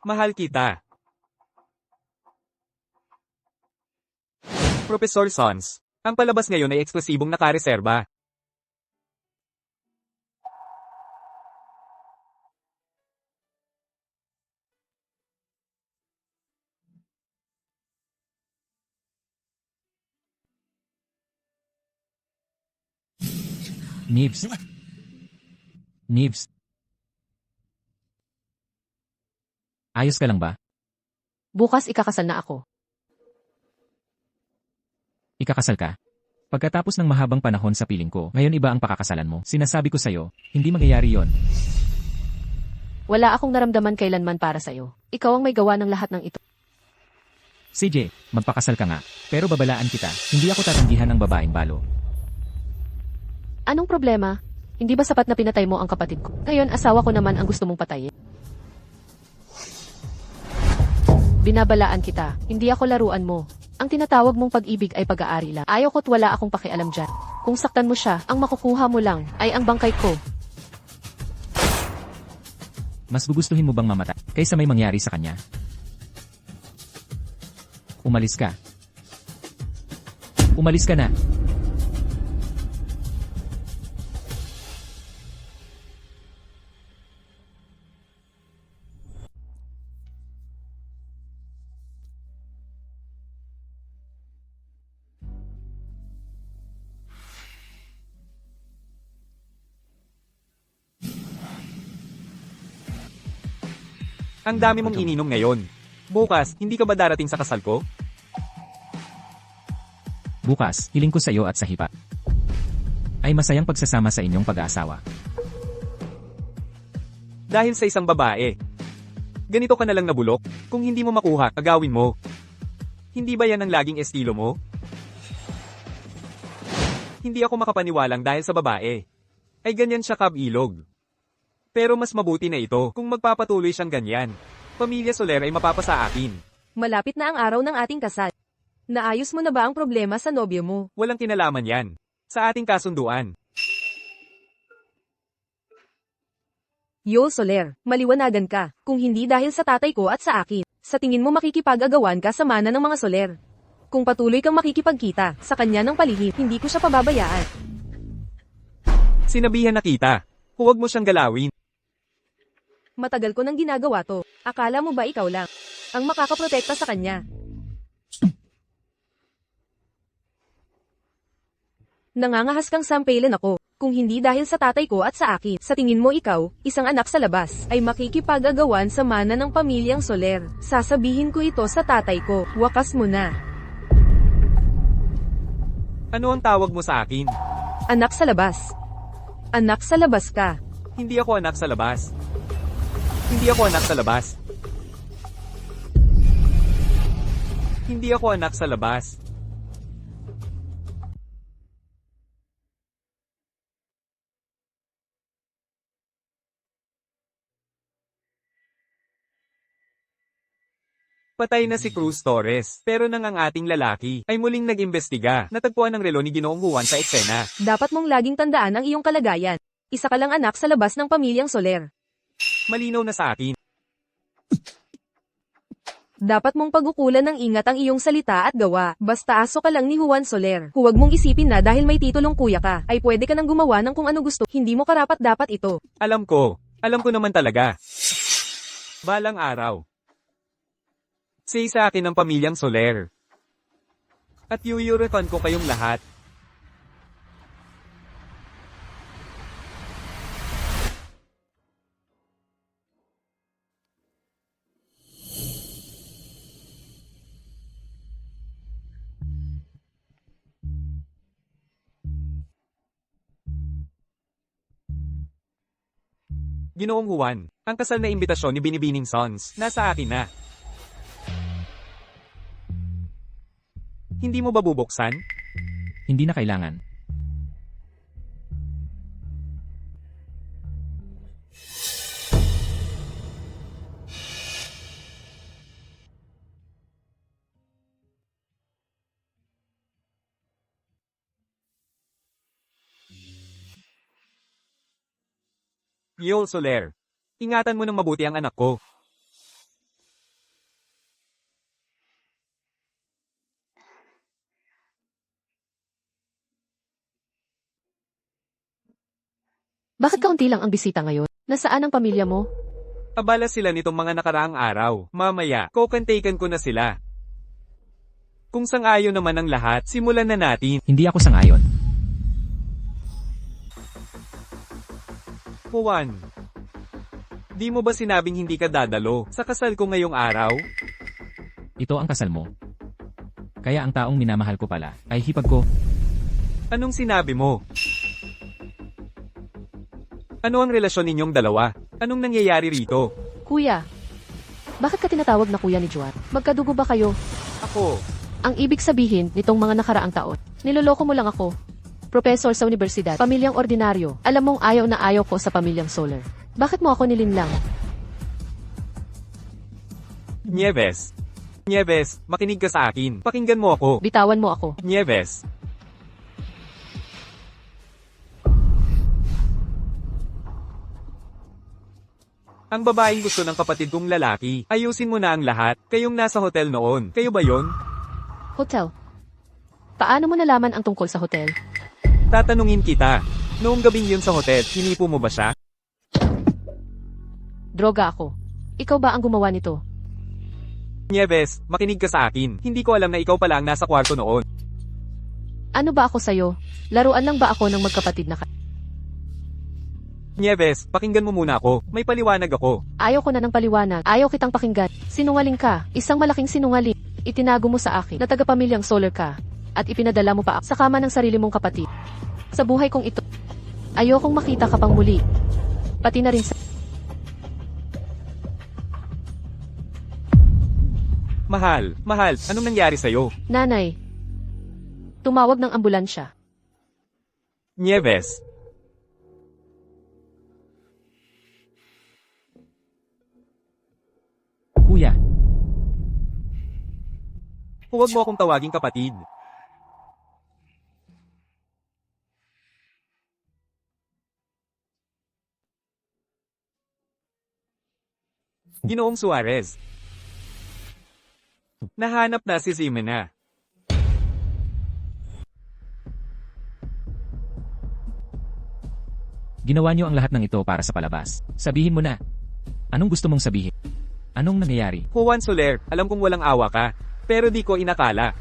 Mahal kita. Professor Sons, ang palabas ngayon ay eksklusibong nakareserba. Nibs. Nibs. Ayos ka lang ba? Bukas ikakasal na ako. Ikakasal ka? Pagkatapos ng mahabang panahon sa piling ko, ngayon iba ang pakakasalan mo. Sinasabi ko sa'yo, hindi mangyayari yon. Wala akong naramdaman kailanman para sa'yo. Ikaw ang may gawa ng lahat ng ito. CJ, magpakasal ka nga. Pero babalaan kita, hindi ako tatanggihan ng babaeng balo. Anong problema? Hindi ba sapat na pinatay mo ang kapatid ko? Ngayon asawa ko naman ang gusto mong patayin. Binabalaan kita, hindi ako laruan mo. Ang tinatawag mong pag-ibig ay pag-aari lang. Ayaw ko't wala akong pakialam dyan. Kung saktan mo siya, ang makukuha mo lang ay ang bangkay ko. Mas gugustuhin mo bang mamatay kaysa may mangyari sa kanya? Umalis ka. Umalis ka na. Ang dami mong ininom ngayon. Bukas, hindi ka ba darating sa kasal ko? Bukas, hiling ko sa iyo at sa hipa. Ay masayang pagsasama sa inyong pag-aasawa. Dahil sa isang babae. Ganito ka na lang nabulok, kung hindi mo makuha, agawin mo. Hindi ba yan ang laging estilo mo? Hindi ako makapaniwalang dahil sa babae. Ay ganyan siya kabilog. Pero mas mabuti na ito kung magpapatuloy siyang ganyan. Pamilya Soler ay mapapasa akin. Malapit na ang araw ng ating kasal. Naayos mo na ba ang problema sa nobyo mo? Walang kinalaman yan. Sa ating kasunduan. Yol Soler, maliwanagan ka. Kung hindi dahil sa tatay ko at sa akin, sa tingin mo makikipag-agawan ka sa mana ng mga Soler. Kung patuloy kang makikipagkita sa kanya ng palihim, hindi ko siya pababayaan. Sinabihan na kita. Huwag mo siyang galawin. Matagal ko nang ginagawa to. Akala mo ba ikaw lang ang makakaprotekta sa kanya? Nangangahas kang sampailan ako. Kung hindi dahil sa tatay ko at sa akin, sa tingin mo ikaw, isang anak sa labas, ay makikipag-agawan sa mana ng pamilyang Soler. Sasabihin ko ito sa tatay ko. Wakas mo na. Ano ang tawag mo sa akin? Anak sa labas. Anak sa labas ka. Hindi ako anak sa labas. Hindi ako anak sa labas. Hindi ako anak sa labas. Patay na si Cruz Torres, pero nang ang ating lalaki ay muling nag-imbestiga, natagpuan ng relo ni Ginoong Juan sa eksena. Dapat mong laging tandaan ang iyong kalagayan. Isa ka lang anak sa labas ng pamilyang Soler. Malinaw na sa akin. Dapat mong pagukulan ng ingat ang iyong salita at gawa. Basta aso ka lang ni Juan Soler. Huwag mong isipin na dahil may titulong kuya ka, ay pwede ka nang gumawa ng kung ano gusto. Hindi mo karapat dapat ito. Alam ko naman talaga. Balang araw. Say sa akin ng pamilyang Soler. At yuyurikan ko kayong lahat. Ginoong Juan, ang kasal na imbitasyon ni Binibining Sons, nasa akin na. Hindi mo ba bubuksan? Hindi na kailangan. Yol Soler. Ingatan mo ng mabuti ang anak ko. Bakit kaunti lang ang bisita ngayon? Nasaan ang pamilya mo? Abala sila nitong mga nakaraang araw. Mamaya, kokantaken ko na sila. Kung sang-ayon naman ang lahat, simulan na natin. Hindi ako sangayon. Juan. Di mo ba sinabing hindi ka dadalo sa kasal ko ngayong araw? Ito ang kasal mo. Kaya ang taong minamahal ko pala ay hipag ko. Anong sinabi mo? Ano ang relasyon ninyong dalawa? Anong nangyayari rito? Kuya. Bakit ka tinatawag na kuya ni Juan? Magkadugo ba kayo? Ako. Ang ibig sabihin nitong mga nakaraang taon, niloloko mo lang ako. Professor sa universidad, pamilyang ordinaryo. Alam mong ayaw na ayaw ko sa pamilyang Soler. Bakit mo ako nilinlang? Nieves. Nieves, makinig ka sa akin. Pakinggan mo ako. Bitawan mo ako. Nieves. Ang babaeng gusto ng kapatid kong lalaki, ayusin mo na ang lahat. Kayong nasa hotel noon. Kayo ba yon? Hotel. Paano mo nalaman ang tungkol sa hotel? Tatanungin kita. Noong gabing yun sa hotel, hinipo mo ba siya? Droga ako. Ikaw ba ang gumawa nito? Nieves, makinig ka sa akin. Hindi ko alam na ikaw pala ang nasa kwarto noon. Ano ba ako sa'yo? Laruan lang ba ako ng magkapatid na Nieves, pakinggan mo muna ako. May paliwanag ako. Ayaw ko na ng paliwanag. Ayaw kitang pakinggan. Sinungaling ka. Isang malaking sinungaling. Itinago mo sa akin na taga-pamilyang Soler ka. At ipinadala mo pa sa kama ng sarili mong kapatid. Sa buhay kong ito, ayokong makita ka pang muli. Pati na rin sa... Mahal, anong nangyari sa'yo? Nanay. Tumawag ng ambulansya. Nieves. Kuya, Huwag mo akong tawaging kapatid. Ginoong Suarez. Nahanap na si Ximena. ginawa niyo ang lahat ng ito para sa palabas. Sabihin mo na. Anong gusto mong sabihin? Anong nangyayari? Juan Soler, alam kong walang awa ka, pero di ko inakala.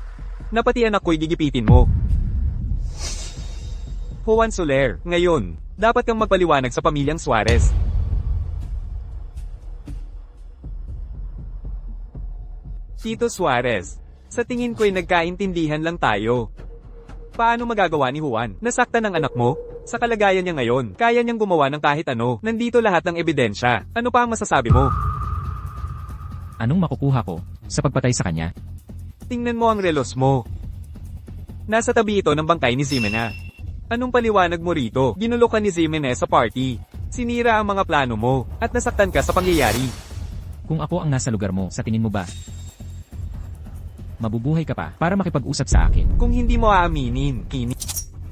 Na pati anak ko'y gigipitin mo. Juan Soler, ngayon, dapat kang magpaliwanag sa pamilyang Suarez. Tito Suarez, sa tingin ko'y nagkaintindihan lang tayo. Paano magagawa ni Juan? Nasaktan ng anak mo? Sa kalagayan niya ngayon, kaya niyang gumawa ng kahit ano. Nandito lahat ng ebidensya. Ano pa ang masasabi mo? Anong makukuha ko sa pagpatay sa kanya? Tingnan mo ang relos mo. Nasa tabi ito ng bangkay ni Ximena. Anong paliwanag mo rito? Ginulo ka ni Ximena sa party. Sinira ang mga plano mo, at nasaktan ka sa pangyayari. Kung ako ang nasa lugar mo, sa tingin mo ba? Mabubuhay ka pa para makipag-usap sa akin. Kung hindi mo aaminin,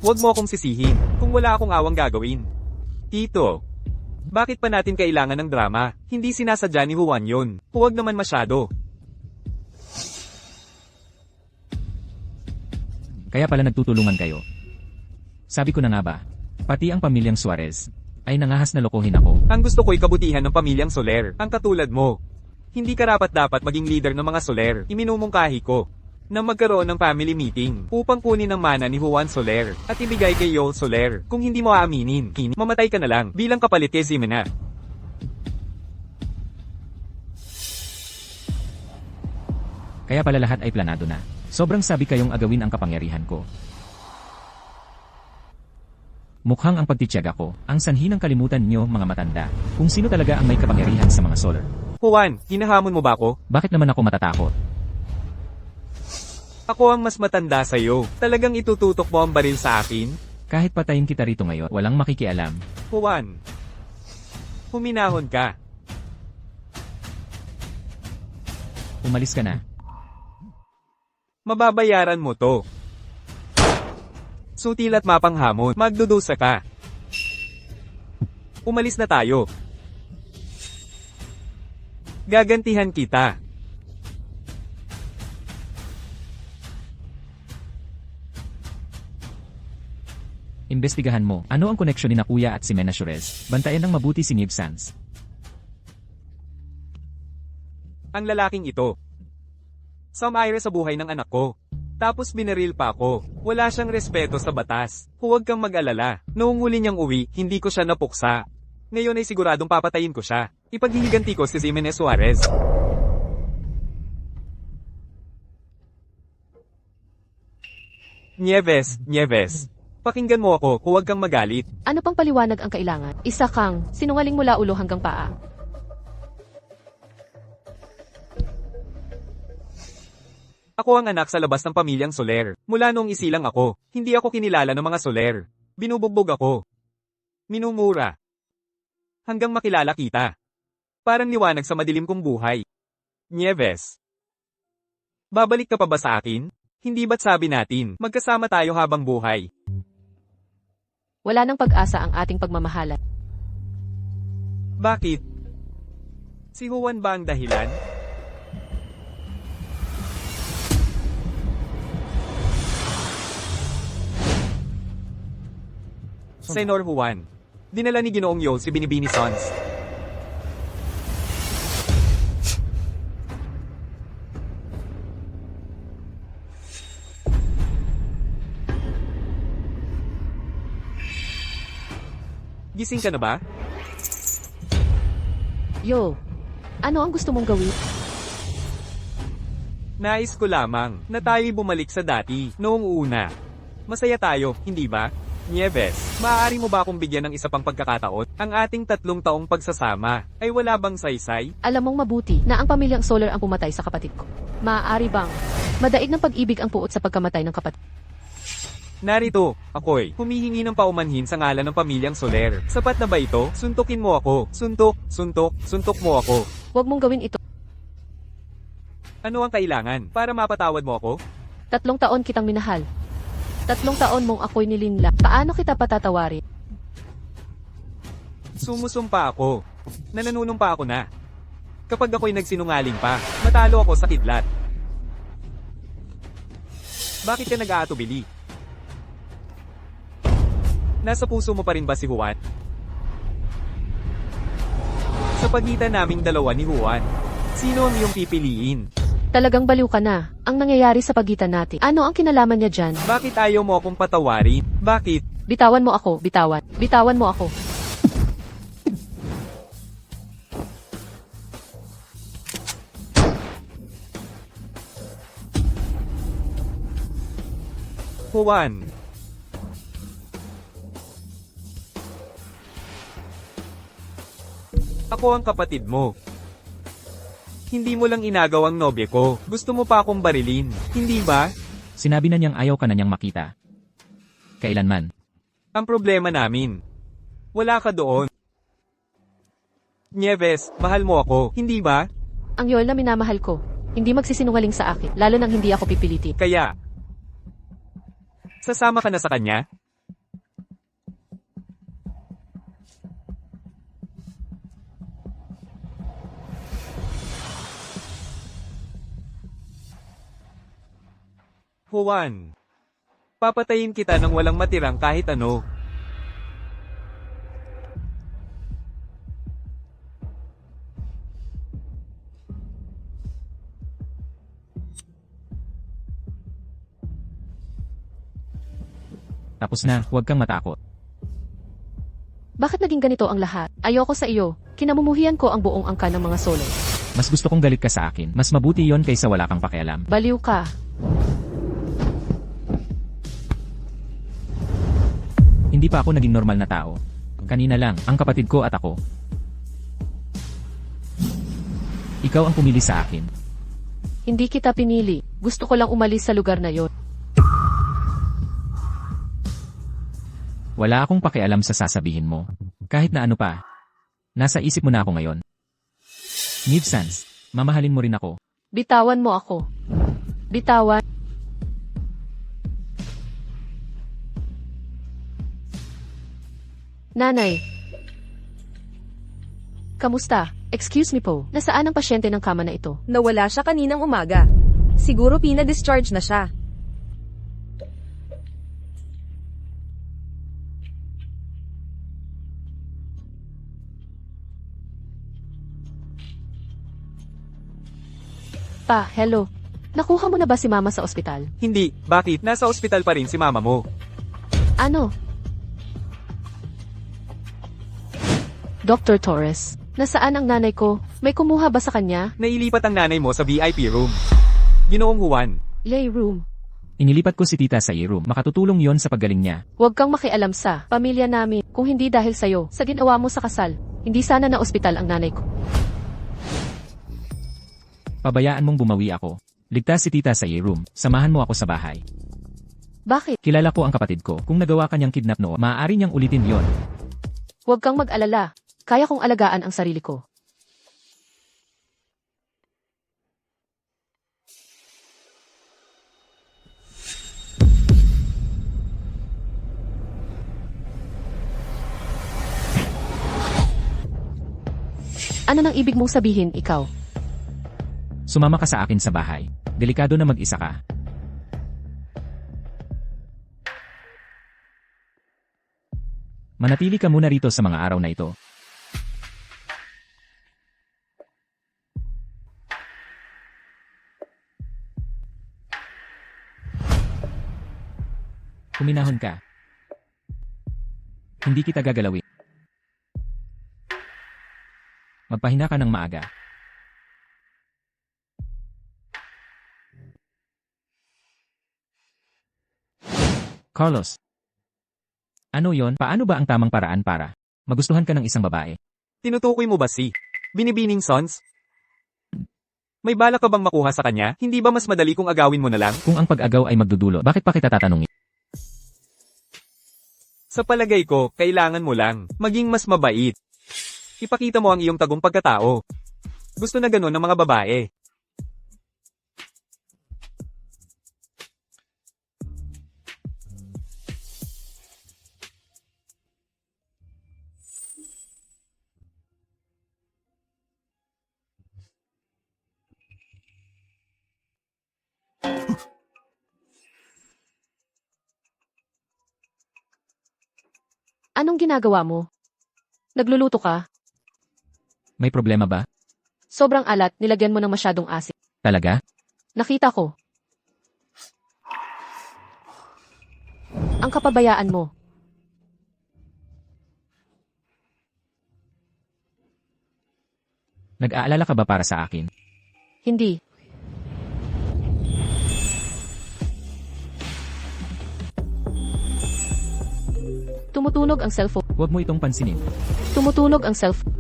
huwag mo akong sisihin kung wala akong awang gagawin. Tito, bakit pa natin kailangan ng drama? Hindi sinasadya ni Juan yun. Huwag naman masyado. Kaya pala nagtutulungan kayo. Sabi ko na nga ba, pati ang pamilyang Suarez ay nangahas na lokohin ako. Ang gusto ko'y kabutihan ng pamilyang Soler, ang katulad mo. Hindi karapat dapat maging leader ng mga Soler, iminumungkahi ko na magkaroon ng family meeting upang kunin ang mana ni Juan Soler at ibigay kay Joel Soler. Kung hindi mo aaminin, mamatay ka na lang bilang kapalit kay Ximena. Kaya pala lahat ay planado na. Sobrang sabi kayong agawin ang kapangyarihan ko. Mukhang ang pagtitiyaga ko, ang sanhi ng kalimutan niyo mga matanda, kung sino talaga ang may kapangyarihan sa mga Soler. Juan, hinahamon mo ba ako? Bakit naman ako matatakot? Ako ang mas matanda sa'yo. Talagang itututok mo ang baril sa akin? Kahit patayin kita rito ngayon, walang makikialam. Juan, huminahon ka. Umalis ka na. Mababayaran mo to. Sutil at mapanghamon, magdudusa ka. Umalis na tayo. Gagantihan kita. Imbestigahan mo, ano ang koneksyon ni na Kuya at si Mena Suarez. Bantayan ng mabuti si Nib Sanz. Ang lalaking ito. Sumire sa buhay ng anak ko. Tapos binaril pa ako. Wala siyang respeto sa batas. Huwag kang mag-alala. Noong huli niyang uwi, hindi ko siya napuksa. Ngayon ay siguradong papatayin ko siya. Ipaghihiganti ko si Jimenez Suarez. Nieves. Pakinggan mo ako, huwag kang magalit. Ano pang paliwanag ang kailangan? Isa kang sinungaling mula ulo hanggang paa. Ako ang anak sa labas ng pamilyang Soler. Mula noong isilang ako, hindi ako kinilala ng mga Soler. Binubugbog ako. Minumura. Hanggang makilala kita. Parang liwanag sa madilim kong buhay. Nieves. Babalik ka pa ba sa akin? Hindi ba't sabi natin, magkasama tayo habang buhay? Wala nang pag-asa ang ating pagmamahalan. Bakit? Si Juan ba ang dahilan? Senor Juan. Dinala ni Ginoong Yol si Binibini Sons. Gising ka na ba? Yo, ano ang gusto mong gawin? Nais ko lamang na tayo'y bumalik sa dati, noong una. Masaya tayo, hindi ba? Nieves, maaari mo ba akong bigyan ng isa pang pagkakataon? Ang ating 3 taong pagsasama ay wala bang saysay? Alam mong mabuti na ang pamilyang Soler ang pumatay sa kapatid ko. Maaari bang madaig ng pag-ibig ang puot sa pagkamatay ng kapatid? Narito, ako'y humihingi ng paumanhin sa ngalan ng pamilyang Soler. Sapat na ba ito? Suntukin mo ako. Suntok mo ako. Huwag mong gawin ito. Ano ang kailangan para mapatawad mo ako? 3 taon kitang minahal. 3 taon mong ako'y nilinla. Paano kita patatawarin? Sumusumpa ako. Nananunumpa ako na. Kapag ako'y nagsinungaling pa, matalo ako sa kidlat. Bakit ka nag-aatubili? Nasa puso mo pa rin ba si Juan? Sa pagitan naming dalawa ni Juan, sino ang iyong pipiliin? Talagang baliw ka na. Ang nangyayari sa pagitan natin. Ano ang kinalaman niya dyan? Bakit ayaw mo akong patawarin? Bakit? Bitawan mo ako, bitawan. Bitawan mo ako. Juan. Ako ang kapatid mo. Hindi mo lang inagaw ang nobya ko. Gusto mo pa akong barilin, hindi ba? Sinabi na niyang ayaw ka na niyang makita. Kailanman. Ang problema namin. Wala ka doon. Nieves, mahal mo ako, hindi ba? Ang Yol na minamahal ko. Hindi magsisinungaling sa akin, lalo nang hindi ako pipilitin. Kaya, sasama ka na sa kanya? Juan, papatayin kita ng walang matirang kahit ano. Tapos na, huwag kang matakot. Bakit naging ganito ang lahat? Ayoko sa iyo. Kinamumuhian ko ang buong angka ng mga solo. Mas gusto kong galit ka sa akin. Mas mabuti yon kaysa wala kang pakialam. Baliw ka. Hindi pa ako naging normal na tao. Kanina lang, ang kapatid ko at ako. Ikaw ang pumili sa akin. Hindi kita pinili. Gusto ko lang umalis sa lugar na yon. Wala akong pakialam sa sasabihin mo. Kahit na ano pa. Nasa isip mo na ako ngayon. Niv Sans, mamahalin mo rin ako. Bitawan mo ako. Bitawan. Nanay. Kamusta? Excuse me po. Nasaan ang pasyente ng kama na ito? Nawala siya kaninang umaga. Siguro pina-discharge na siya. Pa, hello. Nakuha mo na ba si mama sa ospital? Hindi, bakit? Nasa ospital pa rin si mama mo. Ano? Dr. Torres, nasaan ang nanay ko? May kumuha ba sa kanya? Nailipat ang nanay mo sa VIP room. Ginoong Juan, Lay room. Inilipat ko si tita sa room. Makatutulong yon sa paggaling niya. Huwag kang makialam sa pamilya namin kung hindi dahil sa'yo, sa ginawa mo sa kasal. Hindi sana na ospital ang nanay ko. Pabayaan mong bumawi ako. Ligtas si tita sa room. Samahan mo ako sa bahay. Bakit? Kilala ko ang kapatid ko. Kung nagawa kanyang kidnap noon, maaari niyang ulitin yon. Huwag kang mag-alala. Kaya kong alagaan ang sarili ko. Ano nang ibig mong sabihin, ikaw? Sumama ka sa akin sa bahay. Delikado na mag-isa ka. Manatili ka muna rito sa mga araw na ito. Kuminahon ka. Hindi kita gagalawin. Magpahinga ka ng maaga. Carlos. Ano yon? Paano ba ang tamang paraan para magustuhan ka ng isang babae? tinutukoy mo ba si Binibining Sons? May bala ka bang makuha sa kanya? Hindi ba mas madali kung agawin mo na lang? Kung ang pag-agaw ay magdudulo, bakit pa kita tatanungin? Sa palagay ko, kailangan mo lang maging mas mabait. Ipakita mo ang iyong tagong pagkatao. Gusto na ganun ng mga babae. Anong ginagawa mo? Nagluluto ka? May problema ba? Sobrang alat, nilagyan mo ng masyadong asin. Talaga? Nakita ko. Ang kapabayaan mo. Nag-aalala ka ba para sa akin? Hindi. Tumutunog ang cellphone. Huwag mo itong pansinin. Tumutunog ang cellphone.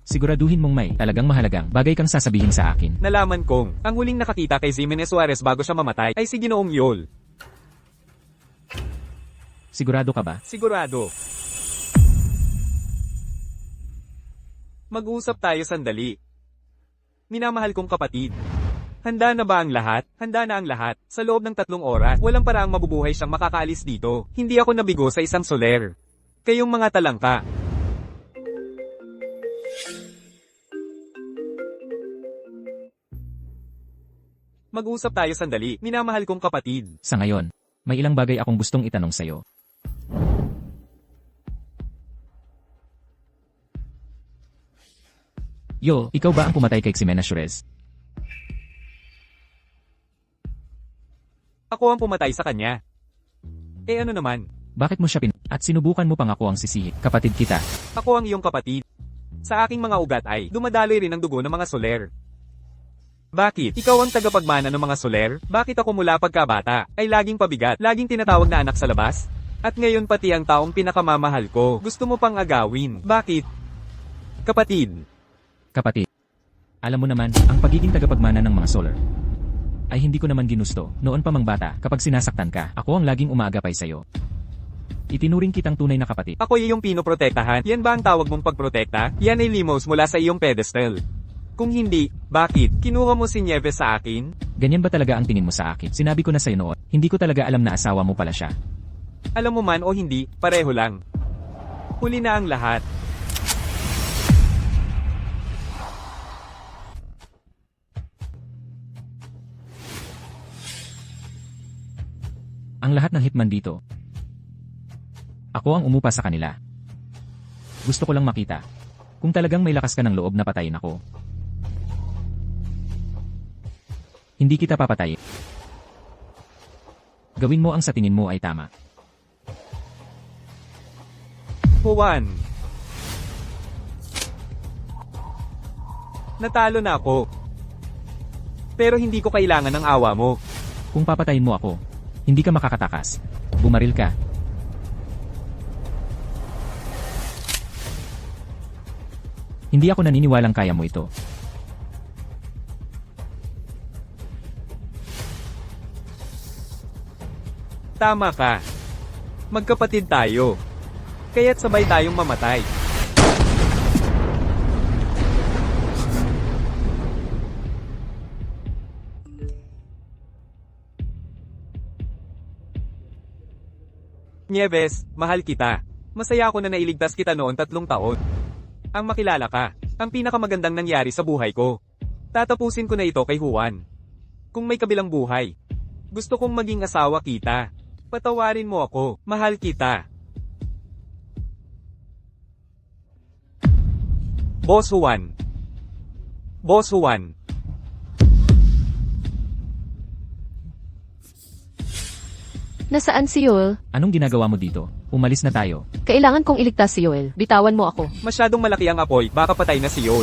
Siguraduhin mong may talagang mahalagang bagay kang sasabihin sa akin. Nalaman kong, ang huling nakakita kay Jimenez Suarez bago siya mamatay ay si Ginoong Yol. Sigurado ka ba? Sigurado. Mag-usap tayo sandali. Minamahal kong kapatid. Handa na ba ang lahat? Handa na ang lahat. Sa loob ng 3 oras, walang paraang mabubuhay siyang makakaalis dito. Hindi ako nabigo sa isang soler. Kayong mga talangka. Mag-usap tayo sandali. Minamahal kong kapatid. Sa ngayon, may ilang bagay akong gustong itanong sa'yo. Yo, ikaw ba ang pumatay kay Ximena Suarez? Ako ang pumatay sa kanya. Eh ano naman? Bakit mo siya at sinubukan mo pang ako ang sisihi, kapatid kita? Ako ang iyong kapatid. Sa aking mga ugat ay dumadaloy rin ang dugo ng mga soler. Bakit? Ikaw ang tagapagmana ng mga soler? Bakit ako mula pagkabata ay laging pabigat, laging tinatawag na anak sa labas? At ngayon pati ang taong pinakamamahal ko, gusto mo pang agawin. Bakit? Kapatid. Kapatid, alam mo naman, ang pagiging tagapagmana ng mga solar ay hindi ko naman ginusto. Noon pa mang bata, kapag sinasaktan ka, ako ang laging umaagapay sa'yo. Itinuring kitang tunay na kapatid. Ako iyong pinoprotektahan. Yan ba ang tawag mong pagprotekta? Yan ay limos mula sa iyong pedestal. Kung hindi, bakit? Kinuha mo si Nieves sa akin? Ganyan ba talaga ang tingin mo sa akin? Sinabi ko na sa'yo noon, hindi ko talaga alam na asawa mo pala siya. Alam mo man o hindi, pareho lang. Huli na ang lahat. Ang lahat ng hitman dito. Ako ang umupa sa kanila. Gusto ko lang makita. Kung talagang may lakas ka ng loob na patayin ako. Hindi kita papatayin. Gawin mo ang sa tingin mo ay tama. Juan. Natalo na ako. Pero hindi ko kailangan ng awa mo. Kung papatayin mo ako, hindi ka makakatakas. Bumaril ka. Hindi ako naniniwalang kaya mo ito. Tama ka. Magkapatid tayo. Kaya't sabay tayong mamatay. Nieves, mahal kita. Masaya ako na nailigtas kita noon 3 taon. Ang makilala ka, ang pinakamagandang nangyari sa buhay ko. Tatapusin ko na ito kay Juan. Kung may kabilang buhay, gusto kong maging asawa kita. Patawarin mo ako, mahal kita. Boss Juan. Boss Juan. Nasaan si Yoel? Anong ginagawa mo dito? Umalis na tayo. Kailangan kong iligtas si Yoel. Bitawan mo ako. Masyadong malaki ang apoy, baka patay na si Yol.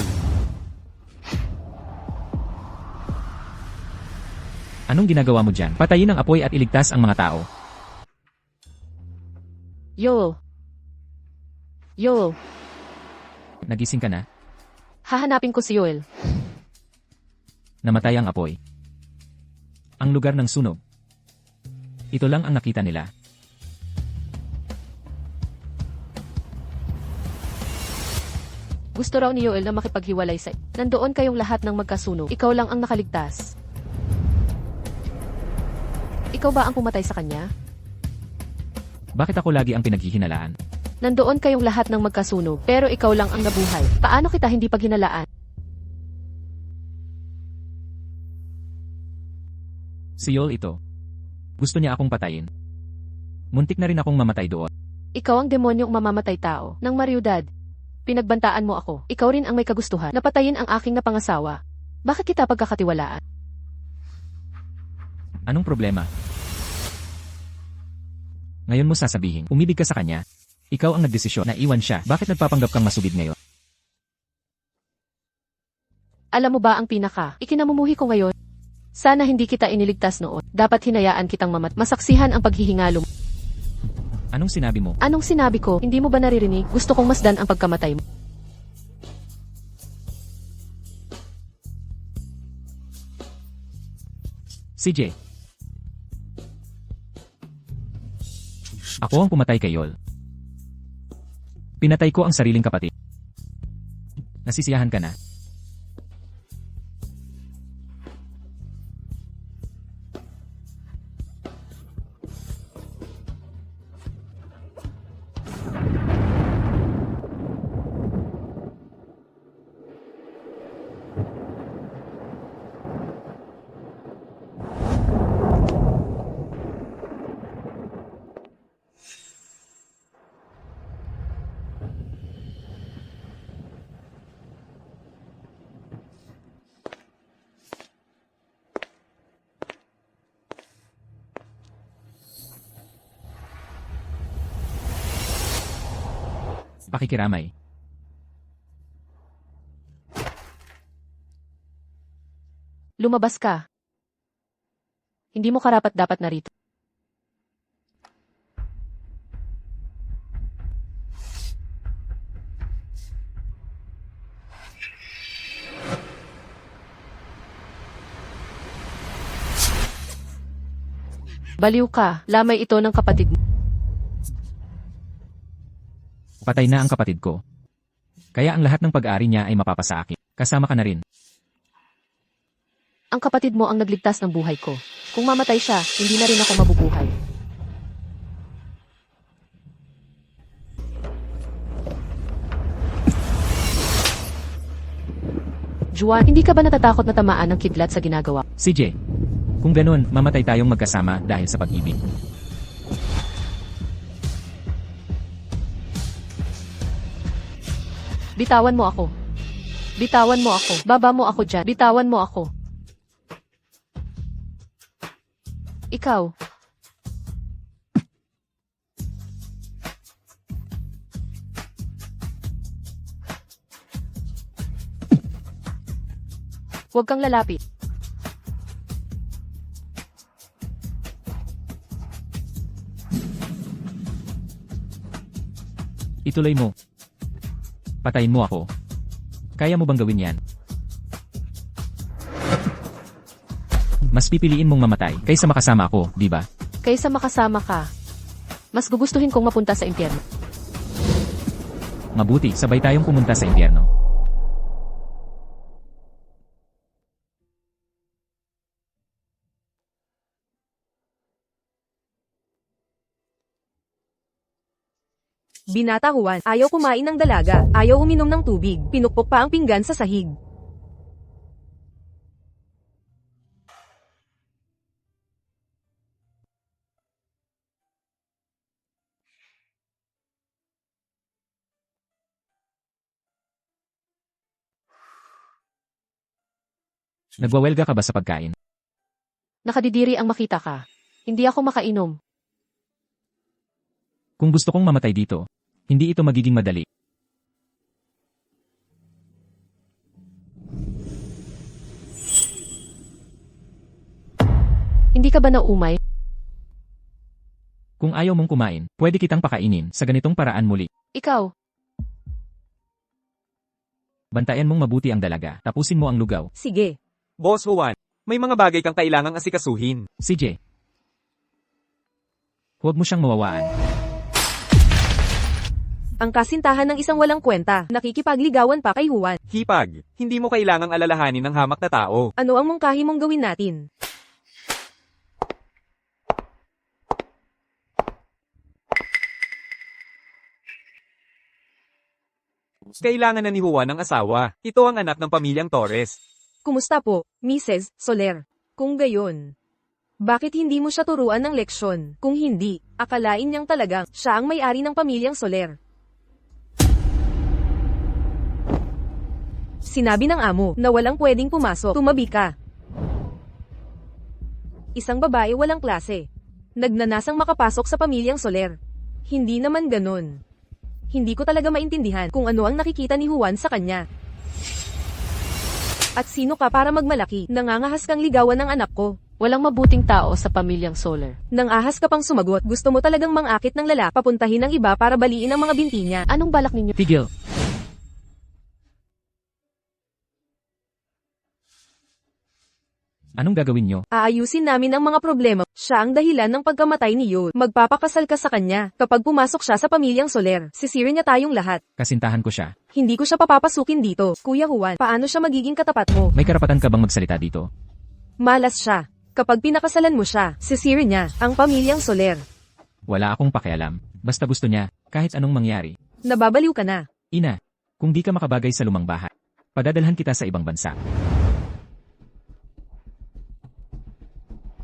Anong ginagawa mo dyan? Patayin ang apoy at iligtas ang mga tao. Yoel. Yoel. Nagising ka na? Hahanapin ko si Yoel. Namatay ang apoy. Ang lugar ng sunog. Ito lang ang nakita nila. Gusto raw ni Yoel na makipaghiwalay sa... Nandoon kayong lahat ng magkasunog. Ikaw lang ang nakaligtas. Ikaw ba ang pumatay sa kanya? Bakit ako lagi ang pinaghihinalaan? Nandoon kayong lahat ng magkasunog, pero ikaw lang ang nabuhay. Paano kita hindi paghinalaan? Si Yol ito. Gusto niya akong patayin. Muntik na rin akong mamatay doon. Ikaw ang demonyong mamamatay tao ng mariyudad. Pinagbantaan mo ako. Ikaw rin ang may kagustuhan na patayin ang aking napangasawa. Bakit kita pagkakatiwalaan? Anong problema? Ngayon mo sasabihin, umibig ka sa kanya. Ikaw ang nagdesisyon na iwan siya. Bakit nagpapanggap kang masubid ngayon? Alam mo ba ang pinaka? Ikinamumuhi ko ngayon. Sana hindi kita iniligtas noon. Dapat hinayaan kitang masaksihan ang paghihingalo mo. Anong sinabi mo? Anong sinabi ko? Hindi mo ba naririnig? Gusto kong masdan ang pagkamatay mo. CJ. Ako ang pumatay kay Yol. Pinatay ko ang sariling kapatid. Na Nasisiyahan ka na? Pakikiramay. Lumabas ka. Hindi mo karapat-dapat narito. Baliw ka, lamay ito ng kapatid mo. Patay na ang kapatid ko. Kaya ang lahat ng pag-aari niya ay mapapasa akin. Kasama ka na rin. Ang kapatid mo ang nagligtas ng buhay ko. Kung mamatay siya, hindi na rin ako mabubuhay. Juan, hindi ka ba natatakot na tamaan ng kidlat sa ginagawa? CJ, kung ganun, mamatay tayong magkasama dahil sa pag-ibig. Bitawan mo ako. Bitawan mo ako. Baba mo ako dyan. Bitawan mo ako. Ikaw. Huwag kang lalapit. Ituloy mo. Patayin mo ako. Kaya mo bang gawin yan? Mas pipiliin mong mamatay kaysa makasama ako, di ba? Kaysa makasama ka, mas gugustuhin kong mapunta sa impyerno. Mabuti, sabay tayong pumunta sa impyerno. Binata Juan, ayaw kumain ng dalaga, ayaw uminom ng tubig, pinukpok pa ang pinggan sa sahig. Nagwawelga ka ba sa pagkain? Nakadidiri ang makita ka. Hindi ako makainom. Kung gusto kong mamatay dito, hindi ito magiging madali. Hindi ka ba naumay? Kung ayaw mong kumain, pwede kitang pakainin sa ganitong paraan muli. Ikaw. Bantayan mong mabuti ang dalaga, tapusin mo ang lugaw. Sige. Boss Juan, may mga bagay kang kailangang asikasuhin. CJ, huwag mo siyang mawawaan. Ang kasintahan ng isang walang kwenta, nakikipagligawan pa kay Juan. Hipag, hindi mo kailangang alalahanin ng hamak na tao. Ano ang mungkahi mong gawin natin? Kailangan na ni Juan ng asawa. Ito ang anak ng pamilyang Torres. Kumusta po, Mrs. Soler? Kung gayon, bakit hindi mo siya turuan ng leksyon? Kung hindi, akalain niyang talagang siya ang may-ari ng pamilyang Soler. Sinabi ng amo na walang pwedeng pumasok. Tumabi ka. Isang babae walang klase. Nagnanasang makapasok sa pamilyang Soler. Hindi naman ganon. Hindi ko talaga maintindihan kung ano ang nakikita ni Juan sa kanya. At sino ka para magmalaki? Nangangahas kang ligawan ng anak ko. Walang mabuting tao sa pamilyang Soler. Nang ahas ka pang sumagot, gusto mo talagang mangakit ng lalaki, papuntahin ng iba para baliin ang mga binti niya. Anong balak ninyo? Tigil. Anong gagawin nyo? Aayusin namin ang mga problema. Siya ang dahilan ng pagkamatay ni Yul. Magpapakasal ka sa kanya. Kapag pumasok siya sa pamilyang Soler, sisirin niya tayong lahat. Kasintahan ko siya. Hindi ko siya papapasukin dito. Kuya Juan, paano siya magiging katapat mo? May karapatan ka bang magsalita dito? Malas siya. Kapag pinakasalan mo siya, sisirin niya ang pamilyang Soler. Wala akong pakialam. Basta gusto niya, kahit anong mangyari. Nababaliw ka na. Ina, kung di ka makabagay sa lumang bahay, padadalhan kita sa ibang bansa.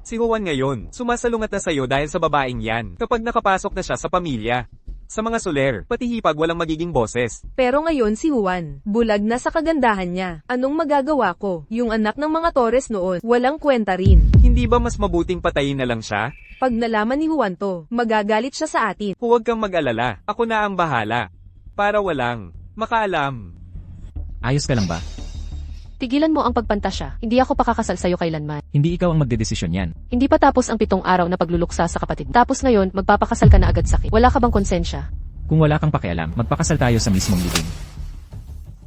Si Juan ngayon, sumasalungat na sa'yo dahil sa babaeng yan, kapag nakapasok na siya sa pamilya. Sa mga Soler, pati hipag walang magiging boses. Pero ngayon si Juan, bulag na sa kagandahan niya. Anong magagawa ko? Yung anak ng mga Torres noon, walang kwenta rin. Hindi ba mas mabuting patayin na lang siya? Pag nalaman ni Juan to, magagalit siya sa atin. Huwag kang mag-alala, ako na ang bahala. Para walang makaalam. Ayos ka lang ba? Tigilan mo ang pagpantasya. Hindi ako pakakasal sa'yo kailanman. Hindi ikaw ang magdedesisyon yan. Hindi pa tapos ang 7 araw na pagluluksa sa kapatid. Tapos ngayon, magpapakasal ka na agad sa akin. Wala ka bang konsensya? Kung wala kang pakialam, magpakasal tayo sa mismong libing.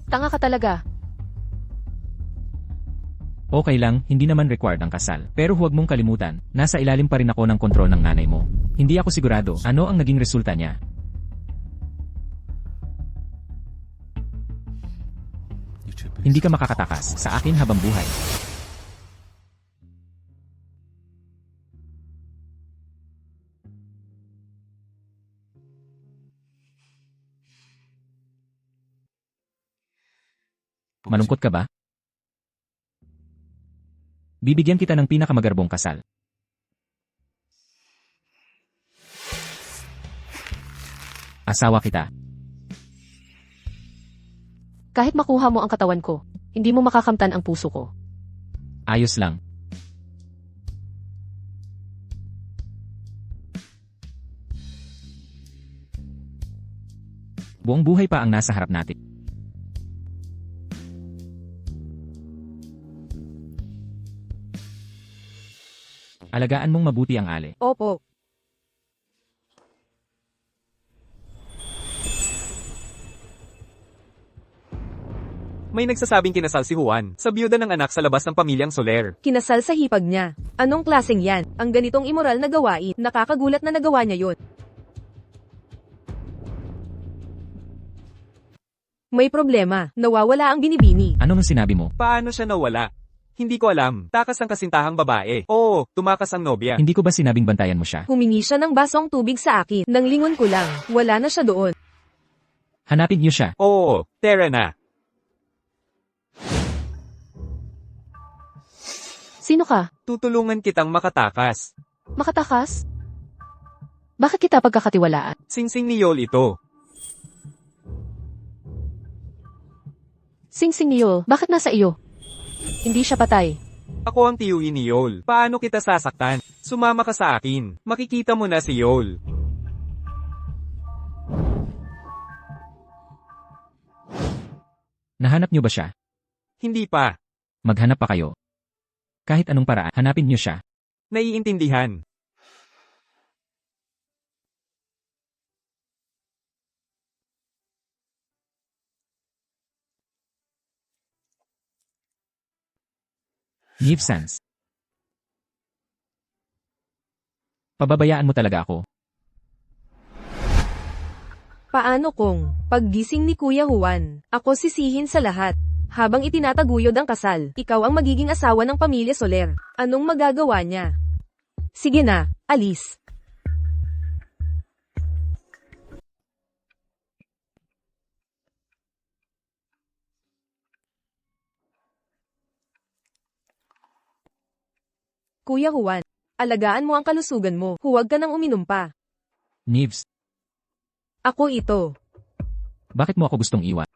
Tanga ka talaga. Okay lang, hindi naman required ang kasal. Pero huwag mong kalimutan, nasa ilalim pa rin ako ng kontrol ng nanay mo. Hindi ako sigurado ano ang naging resulta niya. Hindi ka makakatakas sa akin habang buhay. Malungkot ka ba? Bibigyan kita ng pinakamagarbong kasal. Asawa kita. Kahit makuha mo ang katawan ko, hindi mo makakamtan ang puso ko. Ayos lang. Buong buhay pa ang nasa harap natin. Alagaan mong mabuti ang ale. Opo. May nagsasabing kinasal si Juan sa byuda ng anak sa labas ng pamilyang Soler. Kinasal sa hipag niya. Anong klaseng yan? Ang ganitong immoral na gawain, nakakagulat na nagawa niya yon. May problema, nawawala ang binibini. Ano nang sinabi mo? Paano siya nawala? Hindi ko alam. Takas ang kasintahang babae. Oo, tumakas ang nobya. Hindi ko ba sinabing bantayan mo siya? Humingi siya ng basong tubig sa akin. Nang lingon ko lang, wala na siya doon. Hanapin niyo siya. Oo, tera na. Sino ka? Tutulungan kitang makatakas. Makatakas? Bakit kita pagkakatiwalaan? Singsing ni Yol ito. Sing-sing ni Yul, bakit nasa iyo? Hindi siya patay. Ako ang tiyuhin ni Yol. Paano kita sasaktan? Sumama ka sa akin. Makikita mo na si Yol. Nahanap niyo ba siya? Hindi pa. Maghanap pa kayo. Kahit anong paraan, hanapin niyo siya. Naiintindihan. Neve Sans. Pababayaan mo talaga ako. Paano kung, paggising ni Kuya Juan, ako sisihin sa lahat? Habang itinataguyod ang kasal, ikaw ang magiging asawa ng pamilya Soler. Anong magagawa niya? Sige na, alis. Kuya Juan, alagaan mo ang kalusugan mo. Huwag ka nang uminom pa. Neves, Ako ito. bakit mo ako gustong iwan?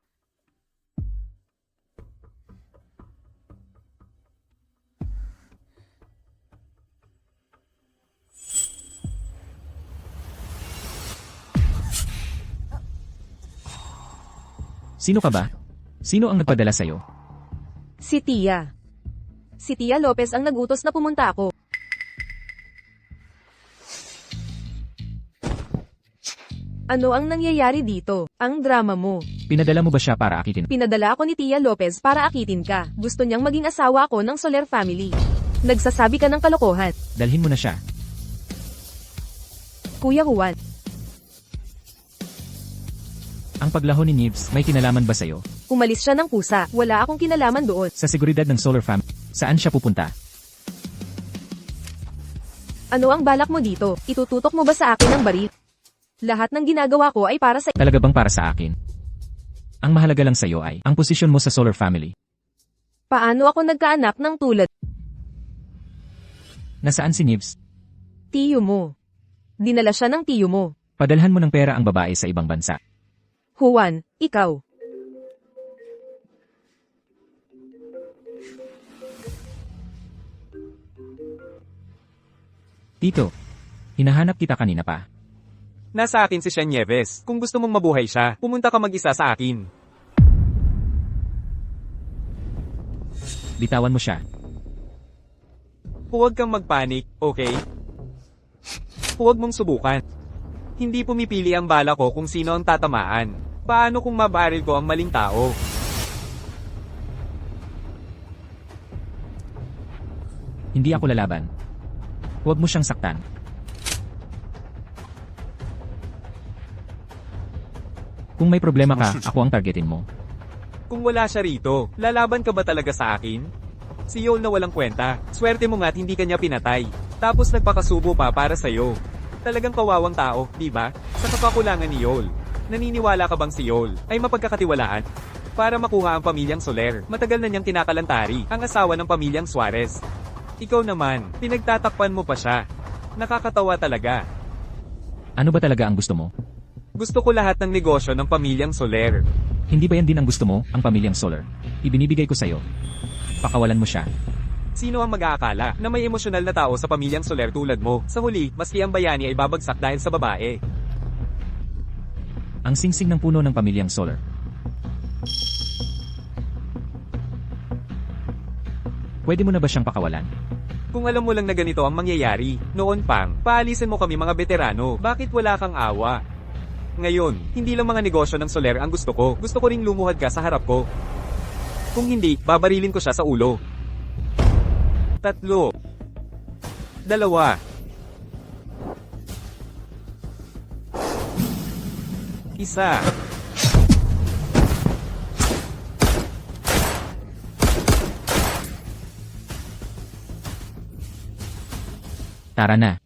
Sino ka ba? Sino ang nagpadala sa'yo? Si Tia. Si Tia Lopez ang nagutos na pumunta ako. Ano ang nangyayari dito? Ang drama mo. Pinadala mo ba siya para akitin? Pinadala ako ni Tia Lopez para akitin ka. Gusto niyang maging asawa ako ng Soler family. Nagsasabi ka ng kalokohan. Dalhin mo na siya. Kuya Juan, Ang paglaho ni Nibs, may kinalaman ba sa'yo? umalis siya ng kusa. Wala akong kinalaman doon. Sa seguridad ng Solar Family, saan siya pupunta? Ano ang balak mo dito? Itututok mo ba sa akin ang baril? Lahat ng ginagawa ko ay para sa... Talaga bang para sa akin? Ang mahalaga lang sa'yo ay ang posisyon mo sa Solar Family. Paano ako nagkaanak ng tulad? Nasaan si Nibs? Tiyo mo. Dinala siya ng tiyo mo. Padalhan mo ng pera ang babae sa ibang bansa. Juan, ikaw. Tito, hinahanap kita kanina pa. Nasa akin si Sean Nieves. Kung gusto mong mabuhay siya, pumunta ka mag-isa sa akin. Bitawan mo siya. Huwag kang magpanik, okay? Huwag mong subukan. Hindi pumipili ang bala ko kung sino ang tatamaan. Paano kung mabaril ko ang maling tao? Hindi ako lalaban. Huwag mo siyang saktan. Kung may problema ka, ako ang targetin mo. Kung wala siya rito, lalaban ka ba talaga sa akin? Si Yol na walang kwenta. Swerte mo nga't hindi kanya pinatay. Tapos nagpakasubo pa para sa'yo. Talagang kawawang tao, di ba? Sa kapakulangan ni Yol. Naniniwala ka bang si Yol ay mapagkakatiwalaan? Para makuha ang pamilyang Soler, matagal na niyang kinakalantari ang asawa ng pamilyang Suarez. Ikaw naman, pinagtatakpan mo pa siya. Nakakatawa talaga. Ano ba talaga ang gusto mo? Gusto ko lahat ng negosyo ng pamilyang Soler. Hindi ba yan din ang gusto mo, ang pamilyang Solar? Ibinibigay ko sa'yo. Pakawalan mo siya. Sino ang mag-aakala na may emosyonal na tao sa pamilyang Soler tulad mo? Sa huli, maski ang bayani ay babagsak dahil sa babae. Ang singsing ng puno ng pamilyang Solar. Pwede mo na ba siyang pakawalan? Kung alam mo lang na ganito ang mangyayari, noon pang, paalisin mo kami mga veterano, bakit wala kang awa? Ngayon, hindi lang mga negosyo ng Soler ang gusto ko. Gusto ko ring lumuhad ka sa harap ko. Kung hindi, babarilin ko siya sa ulo. 3. 2. Isa. Tara na.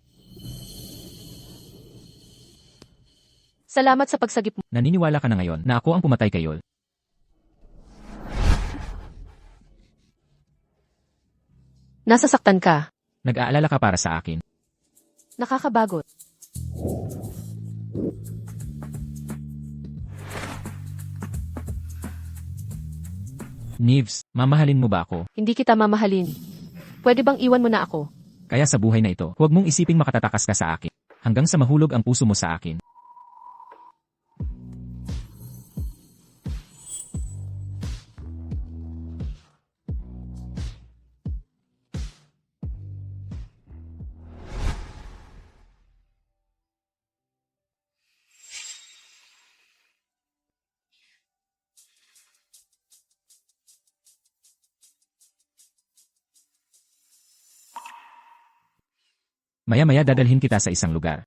Salamat sa pagsagip mo. Naniniwala ka na ngayon na ako ang pumatay kay Yol. Nasasaktan ka. Nag-aalala ka para sa akin. Nakakabagot. Nibs, mamahalin mo ba ako? Hindi kita mamahalin. Pwede bang iwan mo na ako? Kaya sa buhay na ito, huwag mong isiping makatatakas ka sa akin. Hanggang sa mahulog ang puso mo sa akin. Maya-maya dadalhin kita sa isang lugar.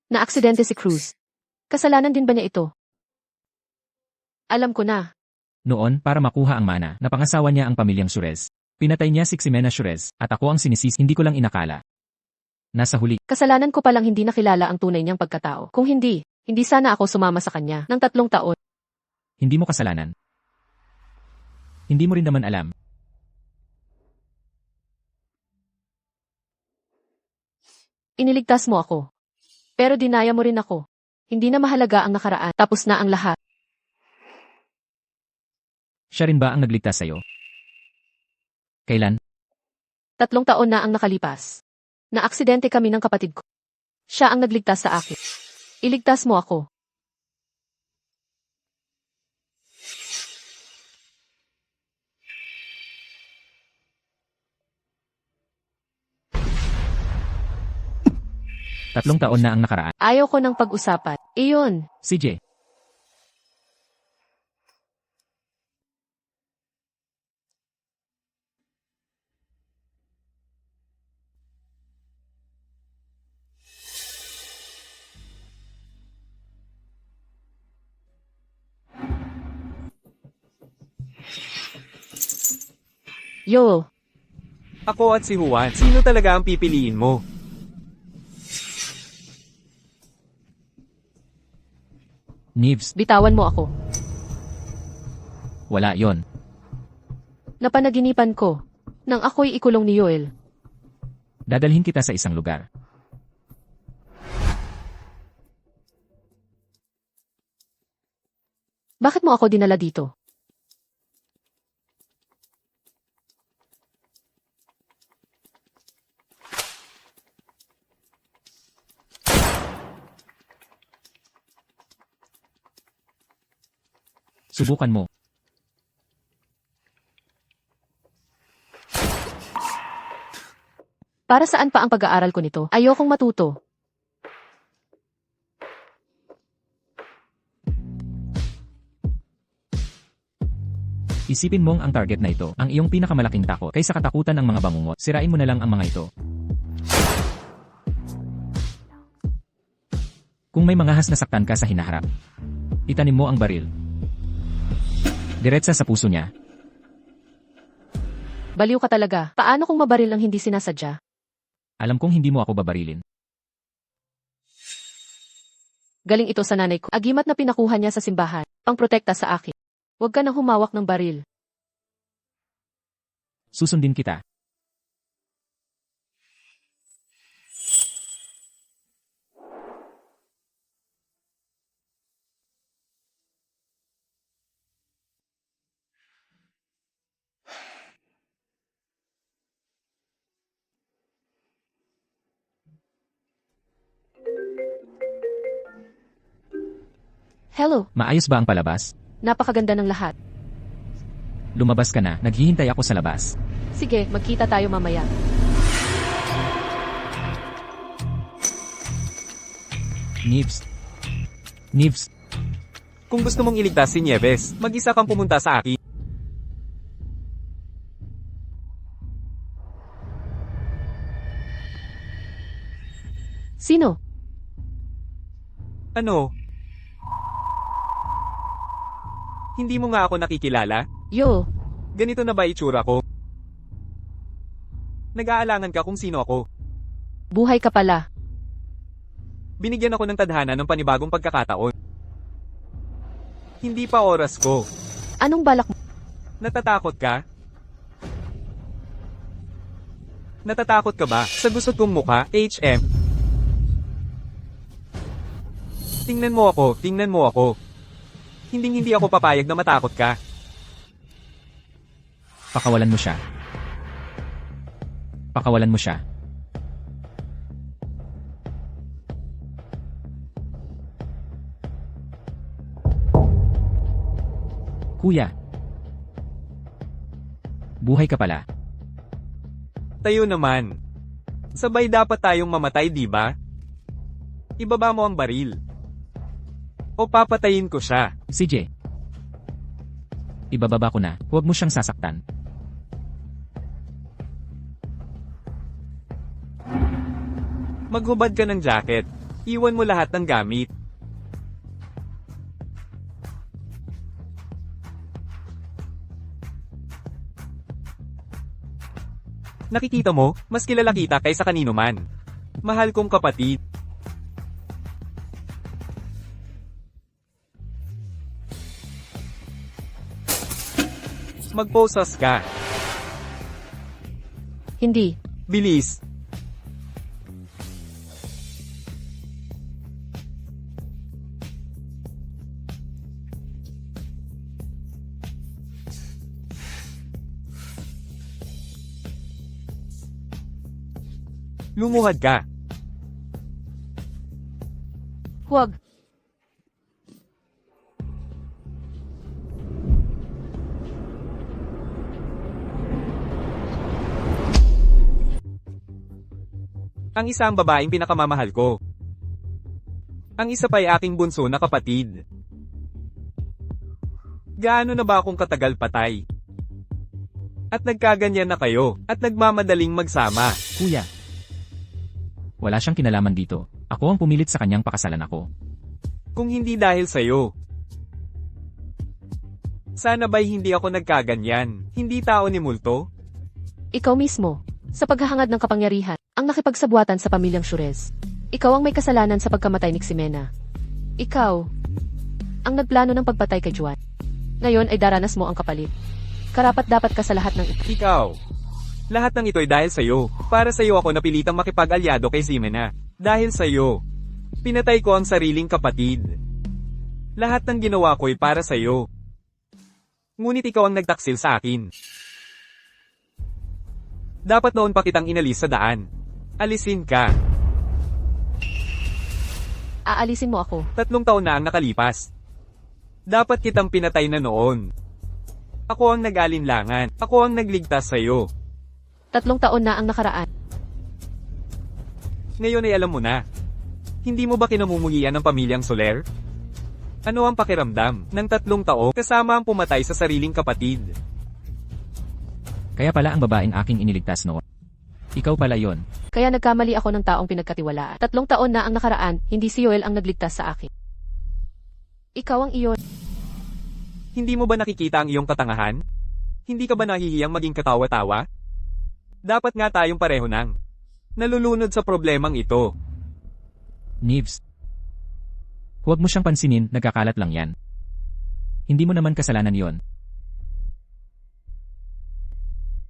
Naaksidente si Cruz. Kasalanan din ba niya ito? Alam ko na. Noon, para makuha ang mana, napangasawa niya ang pamilyang Suarez. Pinatay niya si Ximena Suarez, at ako ang sinisis, hindi ko lang inakala. Nasa huli, Kasalanan ko palang hindi nakilala ang tunay niyang pagkatao. Kung hindi, hindi sana ako sumama sa kanya ng 3 taon. hindi mo kasalanan. Hindi mo rin naman alam. Iniligtas mo ako. Pero dinaya mo rin ako. Hindi na mahalaga ang nakaraan. Tapos na ang lahat. Siya rin ba ang nagligtas sa'yo? Kailan? 3 taon na ang nakalipas. Naaksidente kami ng kapatid ko. Siya ang nagligtas sa akin. Iligtas mo ako. Tatlong taon na ang nakaraan. Ayaw ko ng pag-usapan. Iyon. CJ, Yo, Ako at si Juan, sino talaga ang pipiliin mo? Neves, bitawan mo ako. wala yon. Napanaginipan ko nang ako'y ikulong ni Yoel. Dadalhin kita sa isang lugar. Bakit mo ako dinala dito? Subukan mo. Para saan pa ang pag-aaral ko nito? Ayokong matuto. Isipin mong ang target na ito, ang iyong pinakamalaking takot, kaysa katakutan ng mga bangungot, sirain mo na lang ang mga ito. Kung may mga nasaktan ka sa hinaharap, itanim mo ang baril. Diretsa sa puso niya. Baliw ka talaga. Paano kung mabaril ang hindi sinasadya? Alam kong hindi mo ako babarilin. Galing ito sa nanay ko. Agimat na pinakuha niya sa simbahan. Pangprotekta sa akin. Huwag ka nang humawak ng baril. Susundin kita. Hello, Maayos ba ang palabas? napakaganda ng lahat. Lumabas ka na, naghihintay ako sa labas. Sige, magkita tayo mamaya. Neves. Neves, Kung gusto mong iligtas si Nieves, mag-isa kang pumunta sa akin. Sino? Ano? Hindi mo nga ako nakikilala? Yo, Ganito na ba itsura ko? Nag-aalangan ka kung sino ako. buhay ka pala. Binigyan ako ng tadhana ng panibagong pagkakataon. Hindi pa oras ko. Anong balak mo? Natatakot ka? Natatakot ka ba sa gusto kong mukha, HM? Tingnan mo ako, tingnan mo ako. Hindi ako papayag na matakot ka. pakawalan mo siya. Pakawalan mo siya. Kuya. Buhay ka pala. Tayo naman. Sabay dapat tayong mamatay, di ba? Ibaba mo ang baril. O papatayin ko siya. CJ. Ibababa ko na, huwag mo siyang sasaktan. Maghubad ka ng jacket. Iwan mo lahat ng gamit. Nakikita mo, mas kilala kita kaysa kanino man. Mahal kong kapatid. Magposas ka. Hindi. Bilis. Lumuhad ka. Huwag. Ang isa ang babaeng pinakamamahal ko. Ang isa pa ay aking bunso na kapatid. Gaano na ba akong katagal patay? At nagkaganyan na kayo, at nagmamadaling magsama. Kuya. Wala siyang kinalaman dito. Ako ang pumilit sa kanyang pakasalan ako. Kung hindi dahil sa'yo. Sana ba'y hindi ako nagkaganyan, hindi tao ni multo? Ikaw mismo, sa paghahangad ng kapangyarihan, ang nakipagsabuatan sa pamilyang Shurez. Ikaw ang may kasalanan sa pagkamatay ni Ximena. Ikaw, ang nagplano ng pagpatay kay Juan. Ngayon ay daranas mo ang kapalit. Karapat-dapat ka sa lahat ng ito. Ikaw. Lahat ng ito ay dahil sa'yo. Para sa'yo ako napilitang makipag-alyado kay Ximena. Dahil sa'yo. Pinatay ko ang sariling kapatid. Lahat ng ginawa ko ay para sa'yo. Ngunit ikaw ang nagtaksil sa akin. Dapat noon pa kitang inalis sa daan. Alisin ka. Aalisin mo ako. 3 taon na ang nakalipas. Dapat kitang pinatay na noon. Ako ang nag-alinlangan. Ako ang nagligtas sa'yo. 3 taon na ang nakaraan. Ngayon ay alam mo na. Hindi mo ba kinamumuhian ng pamilyang Soler? Ano ang pakiramdam ng 3 taon kasama ang pumatay sa sariling kapatid? Kaya pala ang babaeng aking iniligtas noon. Ikaw pala yon. Kaya nagkamali ako ng taong pinagkatiwalaan. 3 taon na ang nakaraan, hindi si Yoel ang nagligtas sa akin. Ikaw ang iyon. Hindi mo ba nakikita ang iyong katangahan? Hindi ka ba nahihiyang maging katawa-tawa? Dapat nga tayong pareho nang nalulunod sa problemang ito. Neves. Huwag mo siyang pansinin, nagkakalat lang yan. Hindi mo naman kasalanan yon.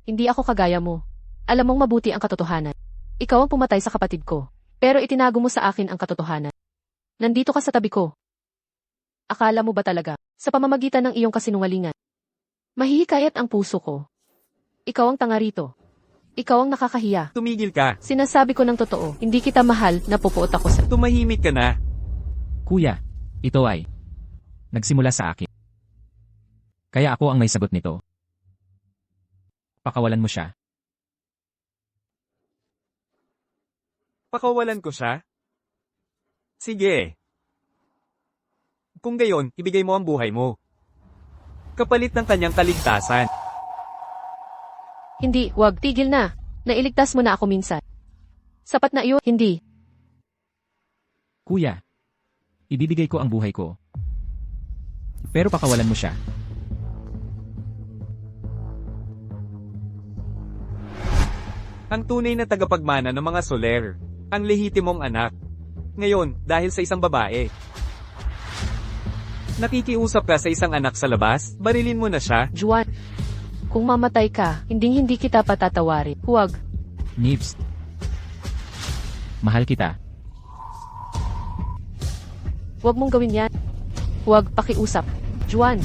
Hindi ako kagaya mo. Alam mong mabuti ang katotohanan. Ikaw ang pumatay sa kapatid ko. Pero itinago mo sa akin ang katotohanan. Nandito ka sa tabi ko. Akala mo ba talaga, sa pamamagitan ng iyong kasinungalingan, mahihikayat ang puso ko? Ikaw ang tanga rito. Ikaw ang nakakahiya. Tumigil ka. Sinasabi ko ng totoo, hindi kita mahal, napupuot ako sa... Tumahimik ka na. Kuya, ito ay nagsimula sa akin. Kaya ako ang may sagot nito. Pakawalan mo siya. Pakawalan ko siya? Sige. Kung gayon, ibigay mo ang buhay mo. Kapalit ng kanyang kaligtasan. Hindi, wag, tigil na. Nailigtas mo na ako minsan. Sapat na iyon, hindi. Kuya, ibibigay ko ang buhay ko. Pero pakawalan mo siya. Ang tunay na tagapagmana ng mga Soler. Ang lehitimong anak. Ngayon, dahil sa isang babae. Nakikiusap ka sa isang anak sa labas, barilin mo na siya. Juan, kung mamatay ka, hindi kita patatawarin. Huwag. Neves. Mahal kita. Huwag mong gawin yan. Huwag pakiusap. Juan.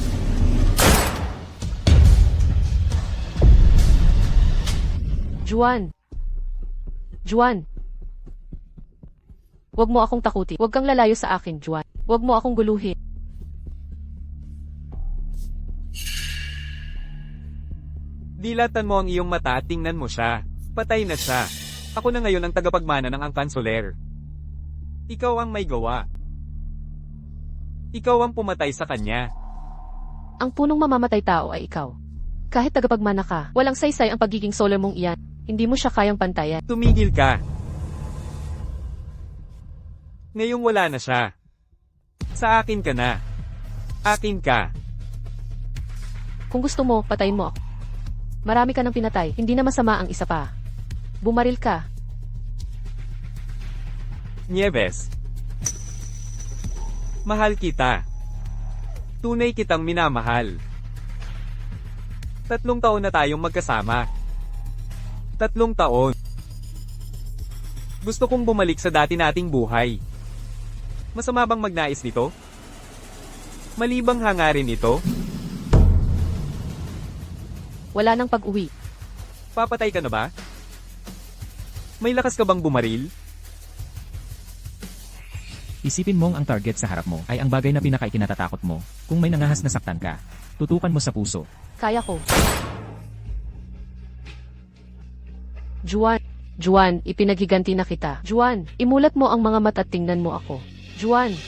Juan. Juan. Huwag mo akong takutin. Huwag kang lalayo sa akin, Juan. Huwag mo akong guluhin. Dilatan mo ang iyong mata at tingnan mo siya. Patay na siya. Ako na ngayon ang tagapagmana ng Angkan Soler. Ikaw ang may gawa. Ikaw ang pumatay sa kanya. Ang punong mamamatay tao ay ikaw. Kahit tagapagmana ka, walang saysay ang pagiging Soler mong iyan. Hindi mo siya kayang pantayan. Tumigil ka. Ngayong wala na siya. Sa akin ka na. Akin ka. Kung gusto mo, patayin mo ako. Marami ka nang pinatay, hindi na masama ang isa pa. Bumaril ka. Nieves. Mahal kita. Tunay kitang minamahal. 3 taon na tayong magkasama. 3 taon. Gusto kong bumalik sa dati nating buhay. Masama bang magnais nito? Malibang hangarin ito? Wala nang pag-uwi. Papatay ka na ba? May lakas ka bang bumaril? Isipin mong ang target sa harap mo ay ang bagay na pinakaikinatatakot mo. Kung may nangahas na saktan ka, tutukan mo sa puso. Kaya ko. Juan. Juan, ipinaghiganti na kita. Juan, imulat mo ang mga mata at tingnan mo ako. Juan.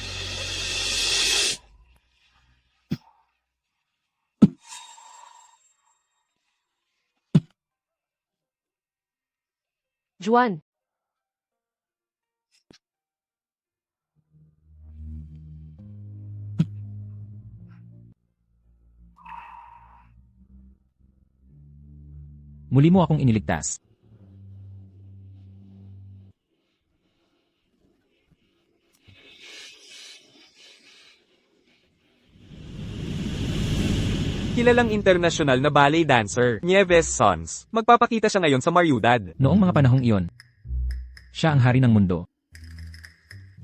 Juan. Muli mo akong iniligtas. Kilalang internasyonal na ballet dancer, Nieves Sons. Magpapakita siya ngayon sa Mariudad. Noong mga panahong iyon, siya ang hari ng mundo.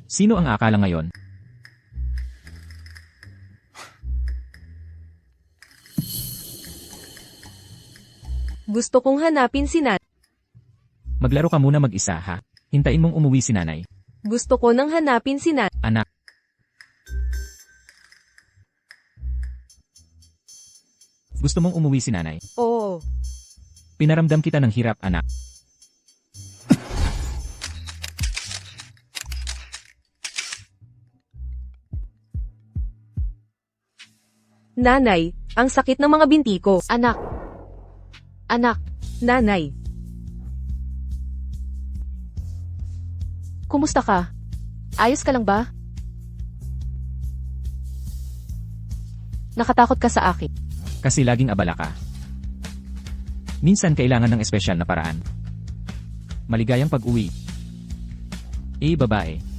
Sino ang akala ngayon? Gusto kong hanapin si nanay. Maglaro ka muna mag-isa ha. Hintayin mong umuwi si nanay. Gusto ko nang hanapin si nanay. Anak. Gusto mong umuwi si nanay? Oo. Pinaramdam kita ng hirap, anak. Nanay, ang sakit ng mga binti ko. Anak. Anak, Nanay, kumusta ka? Ayos ka lang ba? Nakatakot ka sa akin. Kasi laging abala ka. Minsan kailangan ng espesyal na paraan. Maligayang pag-uwi. Babae.